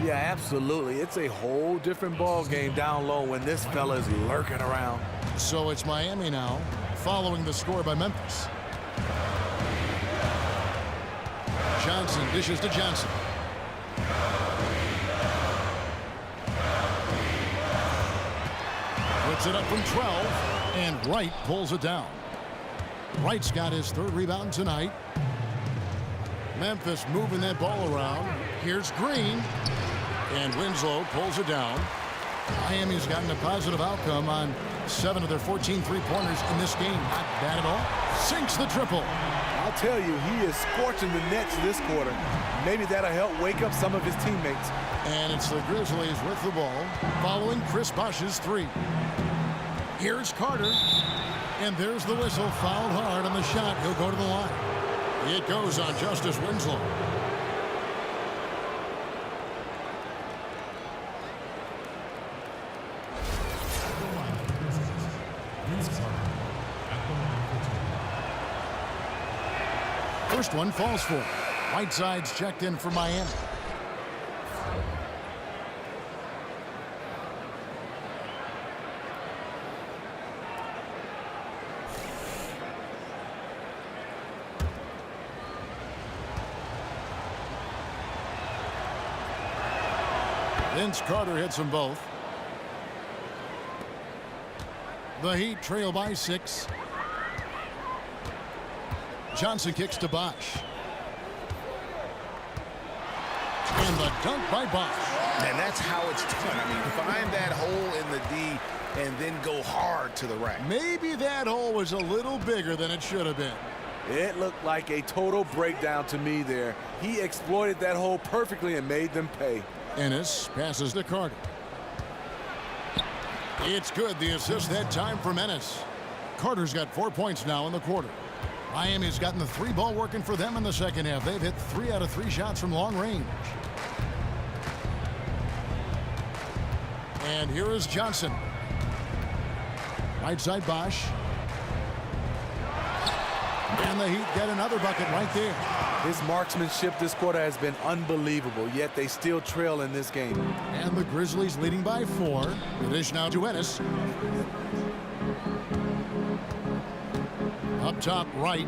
S3: Yeah, absolutely. It's a whole different ball game down low when this fella's lurking around.
S1: So it's Miami now, following the score by Memphis. Johnson dishes to Johnson. Puts it up from 12, and Wright pulls it down. Wright's got his third rebound tonight. Memphis moving that ball around. Here's Green, and Winslow pulls it down. Miami's gotten a positive outcome on 7 of their 14 three-pointers in this game. Not bad at all. Sinks the triple.
S3: I'll tell you, he is scorching the Nets this quarter. Maybe that'll help wake up some of his teammates.
S1: And it's the Grizzlies with the ball, following Chris Bosh's three. Here's Carter, and there's the whistle. Fouled hard on the shot. He'll go to the line. It goes on Justice Winslow. First one falls for him. Whiteside's checked in for Miami. Vince Carter hits them both. The Heat trail by 6. Johnson kicks to Bosh. And the dunk by Bosh.
S8: And that's how it's done. I mean, find that hole in the D and then go hard to the rack.
S1: Maybe that hole was a little bigger than it should have been.
S3: It looked like a total breakdown to me there. He exploited that hole perfectly and made them pay.
S1: Ennis passes to Carter. It's good. The assist that time from Ennis. Carter's got 4 points now in the quarter. Miami's gotten the 3 ball working for them in the second half. They've hit 3 out of 3 shots from long range. And here is Johnson. Right side Bosh. And the Heat get another bucket right there.
S3: His marksmanship this quarter has been unbelievable, yet they still trail in this game.
S1: And the Grizzlies leading by 4. The dish now to Ennis. Up top right.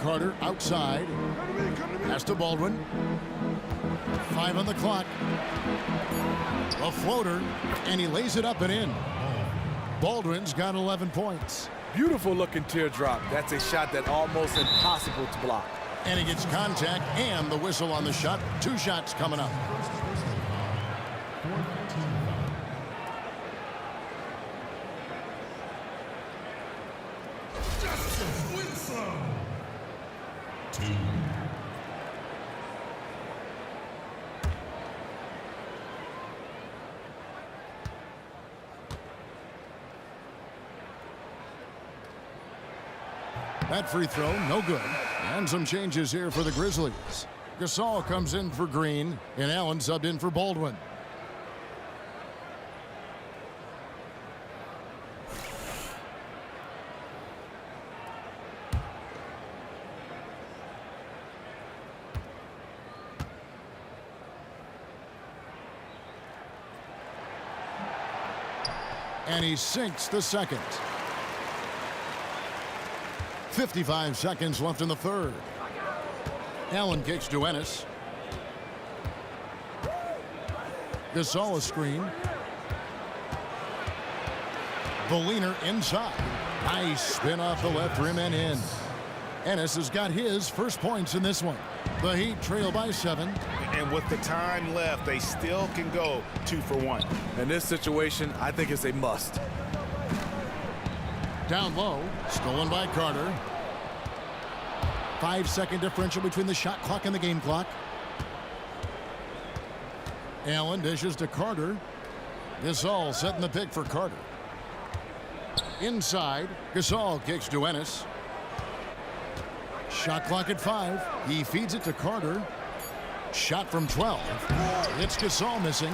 S1: Carter outside. Pass to Baldwin. 5 on the clock. A floater, and he lays it up and in. Baldwin's got 11 points.
S3: Beautiful looking teardrop. That's a shot that almost impossible to block.
S1: And he gets contact and the whistle on the shot. 2 shots coming up. That free throw, no good. And some changes here for the Grizzlies. Gasol comes in for Green, and Allen subbed in for Baldwin. And he sinks the second. 55 seconds left in the third. Allen kicks to Ennis. Gasol a screen. The leaner inside. Nice spin off the left rim and in. Ennis has got his first points in this one. The Heat trail by 7.
S8: And with the time left, they still can go 2 for 1.
S3: In this situation, I think it's a must.
S1: Down low, stolen by Carter. 5-second differential between the shot clock and the game clock. Allen dishes to Carter. Gasol setting the pick for Carter. Inside, Gasol kicks to Ennis. Shot clock at 5. He feeds it to Carter. Shot from 12. It's Gasol missing.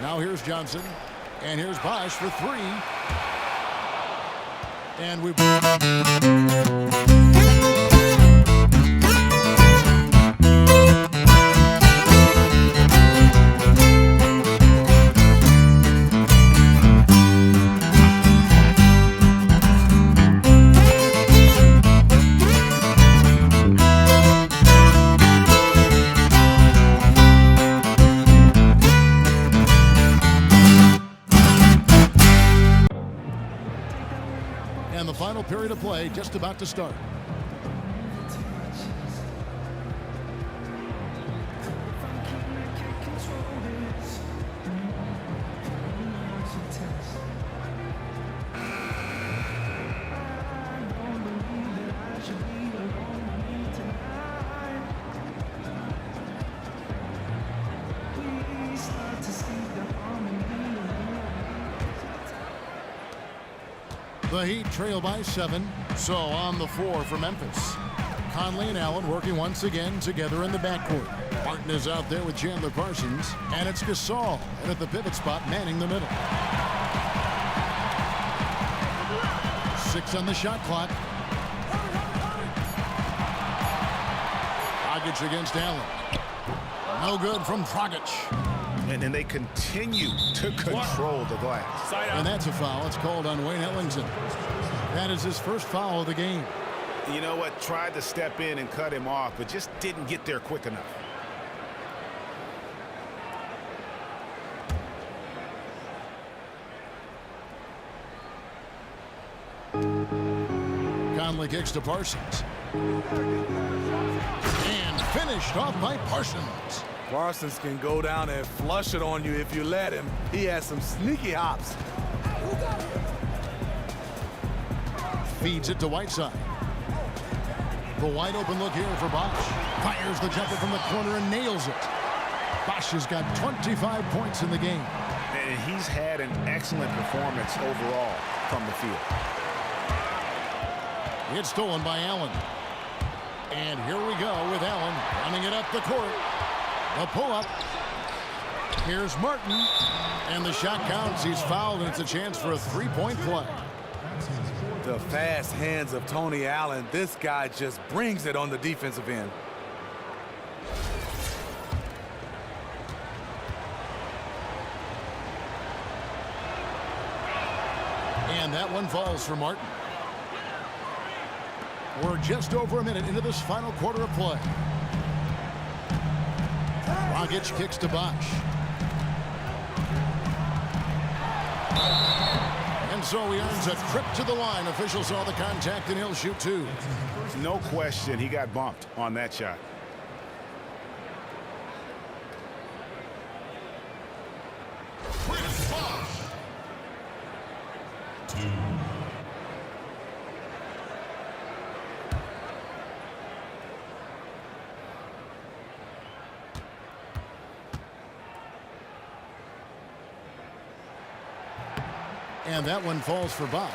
S1: Now here's Johnson. And here's Bosch for 3. And we... And the final period of play just about to start. The Heat trail by 7. So on the floor for Memphis. Conley and Allen working once again together in the backcourt. Martin is out there with Chandler Parsons. And it's Gasol. And at the pivot spot, manning the middle. 6 on the shot clock. Dragic against Allen. No good from Dragic.
S8: And then they continue to control the glass.
S1: And that's a foul. It's called on Wayne Ellington. That is his first foul of the game.
S8: You know what? Tried to step in and cut him off, but just didn't get there quick enough.
S1: Conley kicks to Parsons. And finished off by Parsons.
S3: Parsons can go down and flush it on you if you let him. He has some sneaky hops.
S1: Feeds it to Whiteside. The wide open look here for Bosch. Fires the jumper from the corner and nails it. Bosch has got 25 points in the game.
S8: And he's had an excellent performance overall from the field.
S1: It's stolen by Allen. And here we go with Allen running it up the court. The pull-up. Here's Martin. And the shot counts. He's fouled, and it's a chance for a three-point play.
S3: The fast hands of Tony Allen. This guy just brings it on the defensive end.
S1: And that one falls for Martin. We're just over a minute into this final quarter of play. Dragic kicks to Bosch. And so he earns a trip to the line. Officials saw the contact, and he'll shoot 2.
S8: No question, he got bumped on that shot.
S1: And that one falls for Bosch.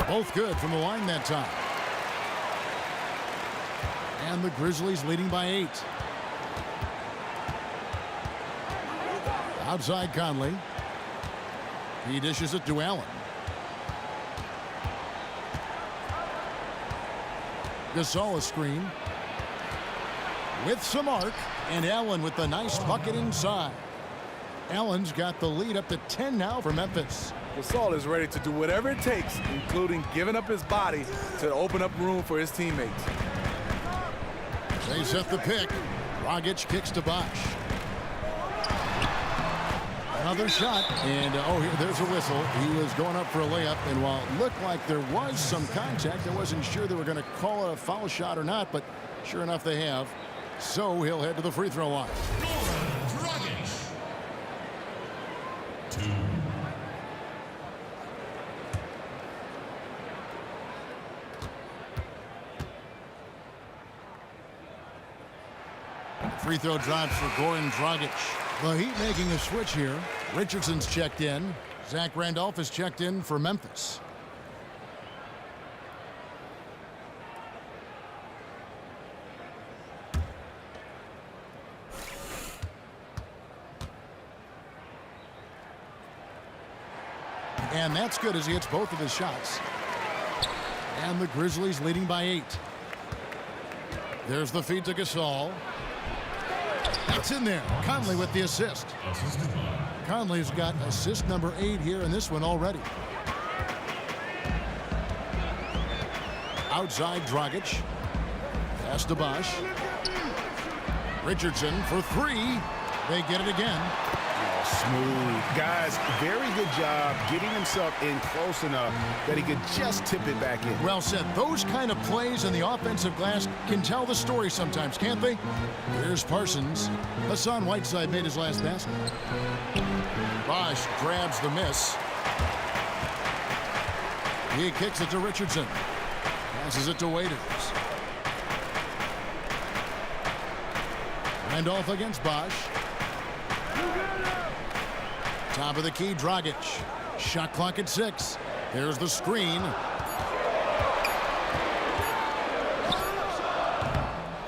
S1: Both good from the line that time. And the Grizzlies leading by 8. Outside Conley. He dishes it to Allen. Gasol a screen. With some arc. And Allen with the nice bucket inside. Allen's got the lead up to 10 now for Memphis.
S3: Gasol is ready to do whatever it takes, including giving up his body to open up room for his teammates.
S1: They set the pick. Dragic kicks to Bosh. Another shot, and there's a whistle. He was going up for a layup, and while it looked like there was some contact, I wasn't sure they were going to call it a foul shot or not, but sure enough they have. So he'll head to the free throw line.
S5: Dragic. 2.
S1: Free throw drops for Goran Dragic. The Heat making a switch here. Richardson's checked in. Zach Randolph is checked in for Memphis. And that's good as he hits both of his shots. And the Grizzlies leading by 8. There's the feed to Gasol. That's in there. Conley with the assist. Conley's got assist number 8 here in this one already. Outside Dragic. Pass to Bosh. Richardson for 3. They get it again.
S4: Smooth. Guys, very good job getting himself in close enough that he could just tip it back in.
S1: Well said. Those kind of plays in the offensive glass can tell the story sometimes, can't they? Here's Parsons. Hassan Whiteside made his last basket. Bosh grabs the miss. He kicks it to Richardson. Passes it to Waiters. Randolph against Bosh. Top of the key, Dragic. Shot clock at 6. There's the screen.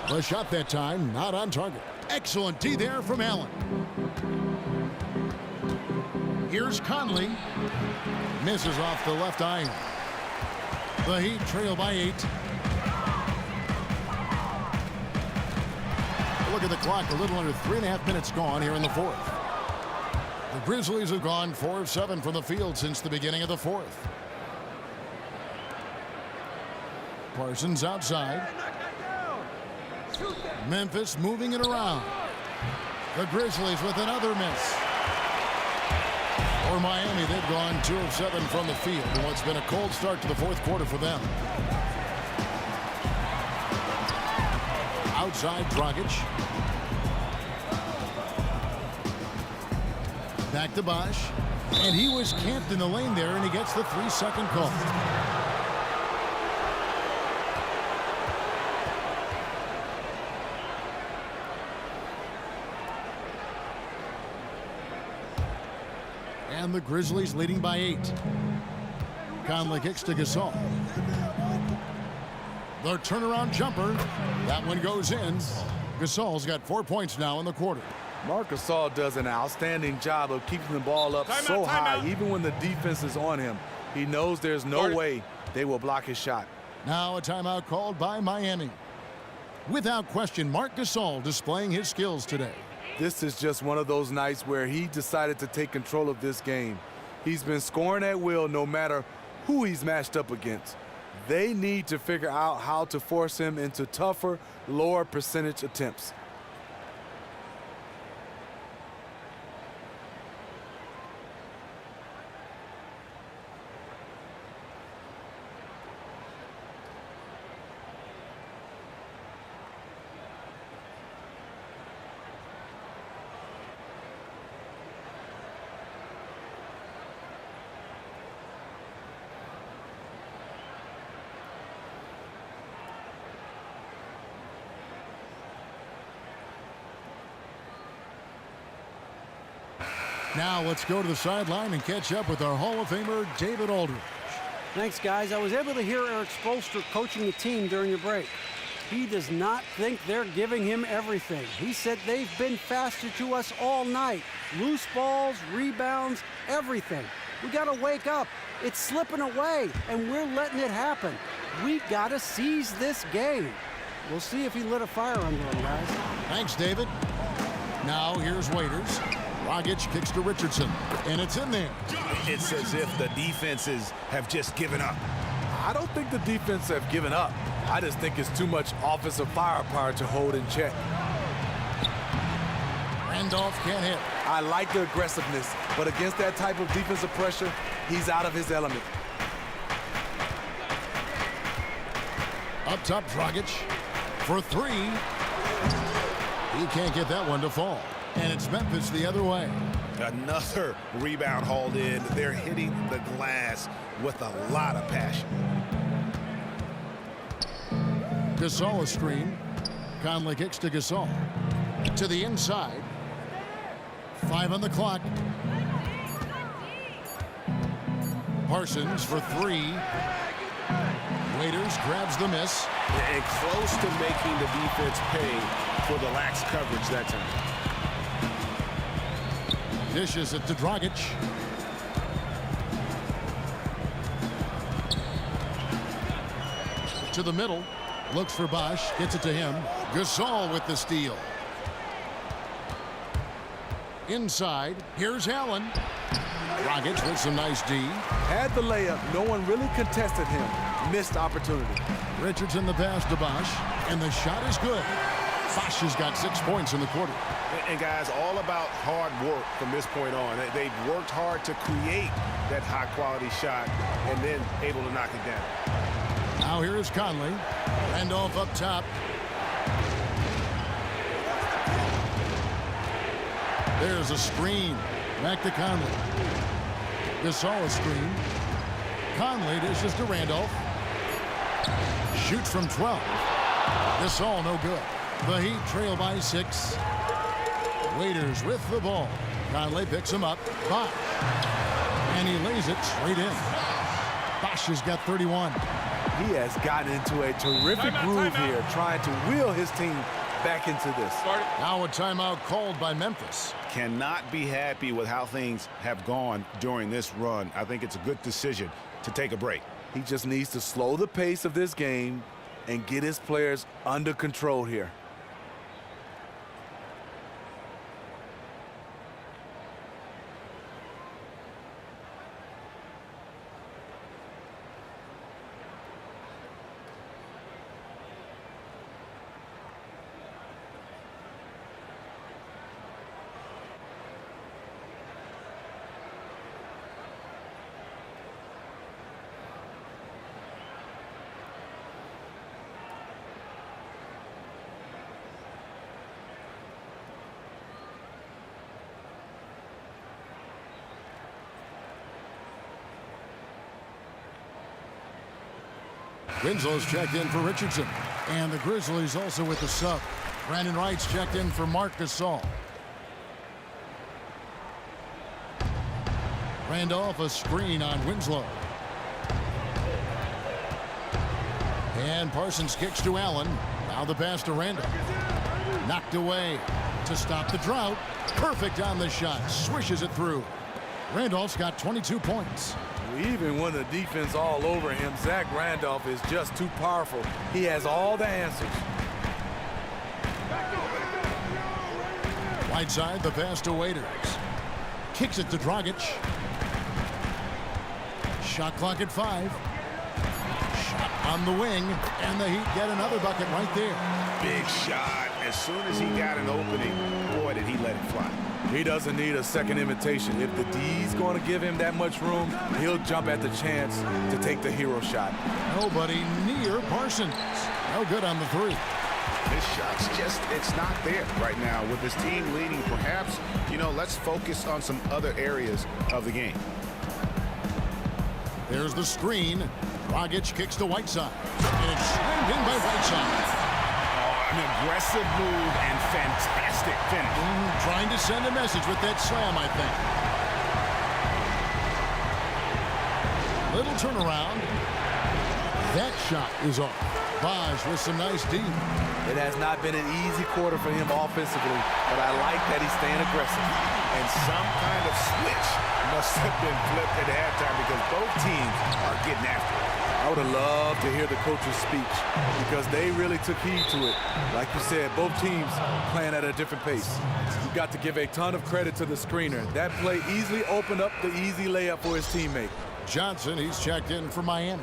S1: The shot that time, not on target. Excellent D there from Allen. Here's Conley. Misses off the left iron. The Heat trail by 8. Look at the clock, a little under 3.5 minutes gone here in the 4th. The Grizzlies have gone 4 of 7 from the field since the beginning of the 4th. Parsons outside. Memphis moving it around. The Grizzlies with another miss. For Miami, they've gone 2 of 7 from the field in what's been a cold start to the 4th quarter for them. Outside Dragic. Back to Bosh. And he was camped in the lane there, and he gets the 3-second call. And the Grizzlies leading by 8. Conley kicks to Gasol. The turnaround jumper. That one goes in. Gasol's got 4 points now in the quarter.
S3: Marc Gasol does an outstanding job of keeping the ball up so high, even when the defense is on him. He knows there's no way they will block his shot.
S1: Now a timeout called by Miami. Without question, Marc Gasol displaying his skills today.
S3: This is just one of those nights where he decided to take control of this game. He's been scoring at will no matter who he's matched up against. They need to figure out how to force him into tougher, lower percentage attempts.
S1: Now let's go to the sideline and catch up with our Hall of Famer, David Aldridge.
S2: Thanks, guys. I was able to hear Eric Spoelstra coaching the team during your break. He does not think they're giving him everything. He said they've been faster to us all night. Loose balls, rebounds, everything. We got to wake up. It's slipping away, and we're letting it happen. We got to seize this game. We'll see if he lit a fire under him, guys.
S1: Thanks, David. Now here's Waiters. Dragic kicks to Richardson, and it's in there.
S8: It's as if the defenses have just given up.
S3: I don't think the defense have given up. I just think it's too much offensive firepower to hold in check.
S1: Randolph can't hit.
S3: I like the aggressiveness, but against that type of defensive pressure, he's out of his element.
S1: Up top, Dragic for three. He can't get that one to fall. And it's Memphis the other way.
S8: Another rebound hauled in. They're hitting the glass with a lot of passion.
S1: Gasol a screen. Conley kicks to Gasol. To the inside. 5 on the clock. Parsons for three. Waiters grabs the miss.
S8: And close to making the defense pay for the lax coverage that time.
S1: Dishes it to Dragic. To the middle. Looks for Bosch. Gets it to him. Gasol with the steal. Inside. Here's Allen. Dragic with some nice D.
S3: Had the layup. No one really contested him. Missed opportunity.
S1: Richardson the pass to Bosch. And the shot is good. Bosch has got 6 points in the quarter.
S8: And guys, all about hard work from this point on. They've worked hard to create that high-quality shot and then able to knock it down.
S1: Now here is Conley. Randolph up top. There's a screen. Back to Conley. Gasol a screen. Conley dishes to Randolph. Shoots from 12. Gasol no good. The Heat trail by 6. Waiters with the ball. Conley picks him up. Bosch. And he lays it straight in. Bosch has got 31.
S3: He has gotten into a terrific groove here, trying to wheel his team back into this.
S1: Now a timeout called by Memphis.
S8: Cannot be happy with how things have gone during this run. I think it's a good decision to take a break.
S3: He just needs to slow the pace of this game and get his players under control here.
S1: Winslow's checked in for Richardson. And the Grizzlies also with the sub. Brandon Wright's checked in for Marc Gasol. Randolph a screen on Winslow. And Parsons kicks to Allen. Now the pass to Randolph. Knocked away to stop the drought. Perfect on the shot. Swishes it through. Randolph's got 22 points.
S3: Even when the defense all over him, Zach Randolph is just too powerful. He has all the answers.
S1: Whiteside, the pass to Waiters. Kicks it to Dragic. Shot clock at 5. Shot on the wing, and the Heat get another bucket right there.
S8: Big shot. As soon as he got an opening, boy, did he let it fly.
S3: He doesn't need a second invitation. If the D's going to give him that much room, he'll jump at the chance to take the hero shot.
S1: Nobody near Parsons. No good on the 3.
S8: His shot's just, it's not there right now. With his team leading, perhaps, let's focus on some other areas of the game.
S1: There's the screen. Dragic kicks to Whiteside. And it's swinged in by Whiteside.
S8: An aggressive move and fantastic finish.
S1: Trying to send a message with that slam, I think. Little turnaround. That shot is off. Bosch with some nice deep.
S3: It has not been an easy quarter for him offensively, but I like that he's staying aggressive.
S8: And some kind of switch must have been flipped at halftime because both teams are getting after it.
S3: I would have loved to hear the coach's speech because they really took heed to it. Like you said, both teams playing at a different pace. You've got to give a ton of credit to the screener. That play easily opened up the easy layup for his teammate.
S1: Johnson, he's checked in for Miami.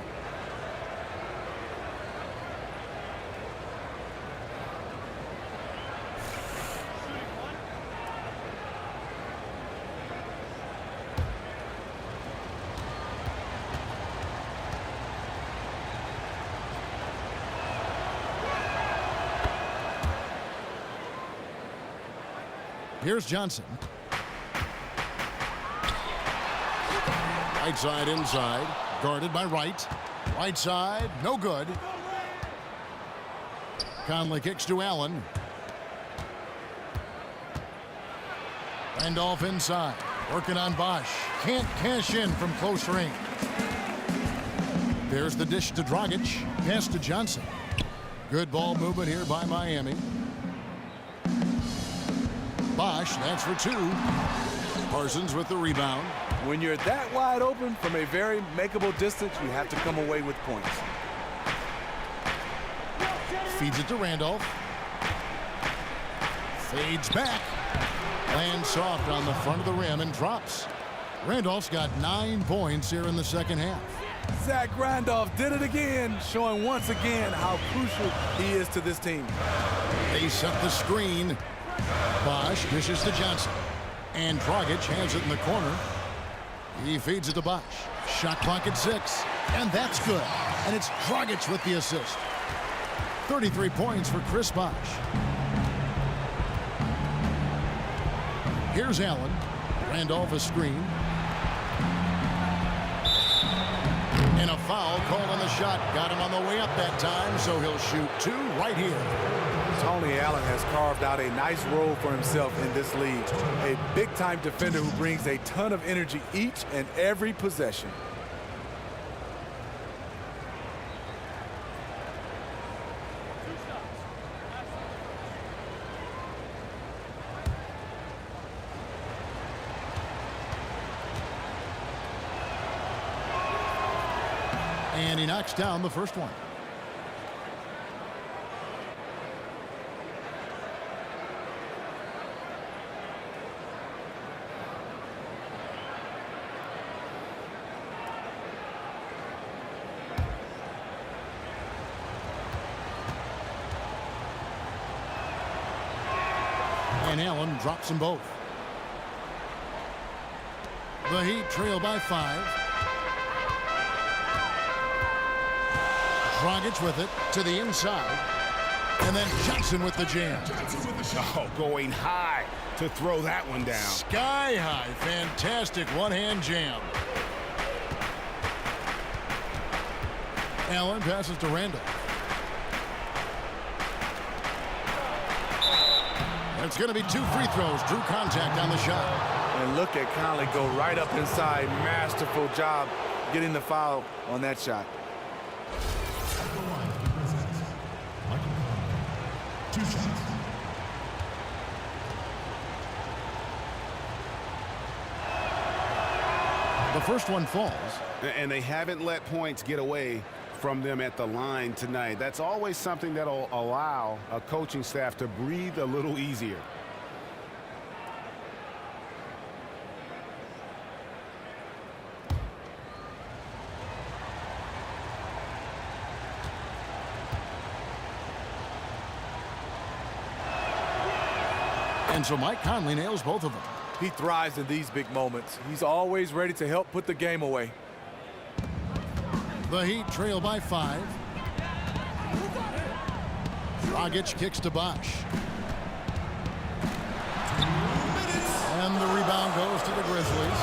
S1: Here's Johnson. Right side inside. Guarded by Wright. Right side, no good. Conley kicks to Allen. Randolph inside. Working on Bosch. Can't cash in from close range. There's the dish to Dragic. Pass to Johnson. Good ball movement here by Miami. Bosch, that's for two. Parsons with the rebound.
S3: When you're that wide open from a very makeable distance, you have to come away with points.
S1: Feeds it to Randolph. Fades back. Lands soft on the front of the rim and drops. Randolph's got 9 points here in the second half.
S3: Zach Randolph did it again, showing once again how crucial he is to this team.
S1: They set the screen. Bosch dishes to Johnson. And Dragic has it in the corner. He feeds it to Bosch. Shot clock at 6. And that's good. And it's Dragic with the assist. 33 points for Chris Bosch. Here's Allen. Randolph a screen. And a foul called on the shot. Got him on the way up that time, so he'll shoot 2 right here.
S3: Tony Allen has carved out a nice role for himself in this league. A big-time defender who brings a ton of energy each and every possession.
S1: And he knocks down the first one. And Allen drops them both. The Heat trail by 5. Dragic with it to the inside. And then Johnson with the jam.
S8: Oh, going high to throw that one down.
S1: Sky high. Fantastic one-hand jam. Allen passes to Randolph. It's going to be 2 free throws. Drew contact on the shot.
S3: And look at Conley go right up inside. Masterful job getting the foul on that shot.
S1: The first one falls.
S8: And they haven't let points get away from them at the line tonight. That's always something that'll allow a coaching staff to breathe a little easier.
S1: And so Mike Conley nails both of them.
S3: He thrives in these big moments. He's always ready to help put the game away.
S1: The Heat trail by 5. Dragic kicks to Bosch. And the rebound goes to the Grizzlies.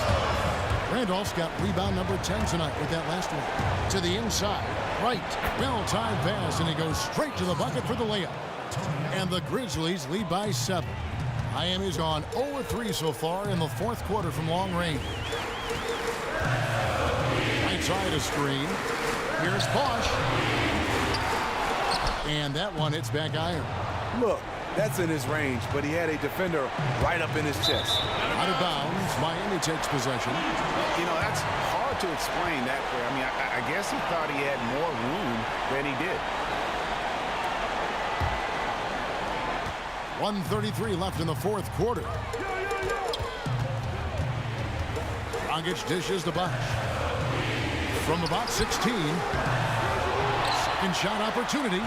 S1: Randolph's got rebound number 10 tonight with that last one. To the inside. Right. Well-timed pass, and he goes straight to the bucket for the layup. And the Grizzlies lead by 7. Miami's gone 0-3 so far in the fourth quarter from long range. Right side of screen. Here's Bosch. And that one hits back iron.
S3: Look, that's in his range, but he had a defender right up in his chest.
S1: Out of bounds, Miami takes possession.
S4: You know, that's hard to explain that way. I mean, I guess he thought he had more room than he did.
S1: 1:33 left in the fourth quarter. Dragic dishes to Bosch. From about 16. Second shot opportunity.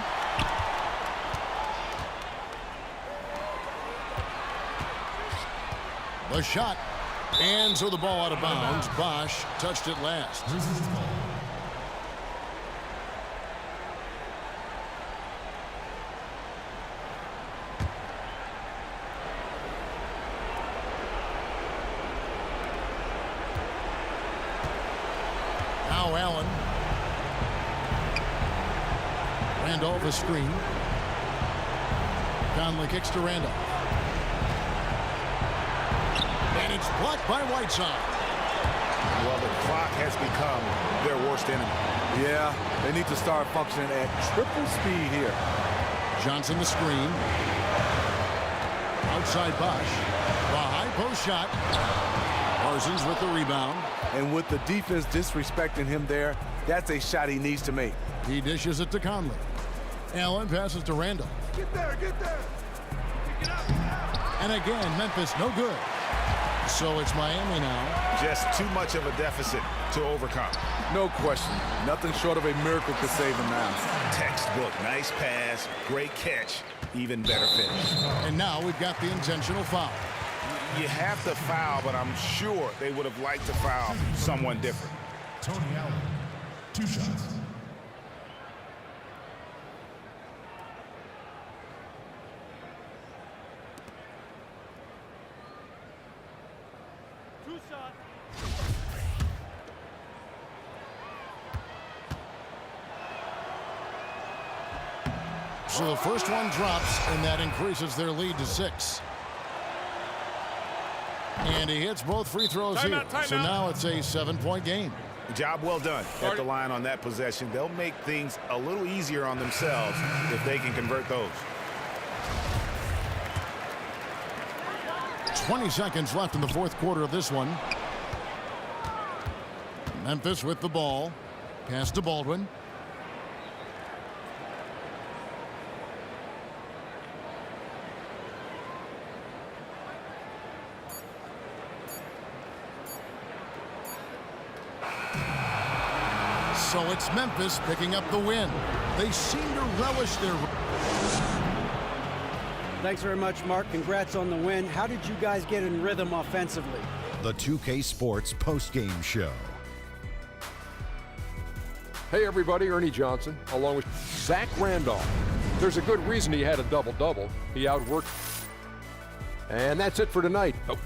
S1: The shot. And so the ball out of bounds. Bosch touched it last. Now Allen. Randolph a screen. Conley kicks to Randolph. And it's blocked by Whiteside.
S4: Well, the clock has become their worst enemy.
S3: Yeah, they need to start functioning at triple speed here.
S1: Johnson the screen. Outside Bosch. The high post shot. Parsons with the rebound.
S3: And with the defense disrespecting him there, that's a shot he needs to make.
S1: He dishes it to Conley. Allen passes to Randolph.
S8: Get there, get there.
S1: And again, Memphis no good. So it's Miami now.
S4: Just too much of a deficit to overcome.
S3: No question. Nothing short of a miracle could save them now.
S4: Textbook. Nice pass. Great catch. Even better finish.
S1: And now we've got the intentional foul.
S4: You have to foul, but I'm sure they would have liked to foul someone different.
S5: Tony Allen, 2 shots.
S1: So the first one drops, and that increases their lead to 6. And he hits both free throws here. So now it's a 7-point game.
S4: Job well done at the line on that possession. They'll make things a little easier on themselves if they can convert those.
S1: 20 seconds left in the fourth quarter of this one. Memphis with the ball. Pass to Baldwin. So it's Memphis picking up the win. They seem to relish their...
S2: Thanks very much, Mark. Congrats on the win. How did you guys get in rhythm offensively?
S10: The 2K Sports postgame show.
S11: Hey everybody, Ernie Johnson, along with Zach Randolph. There's a good reason he had a double-double. He outworked. And that's it for tonight. Oh,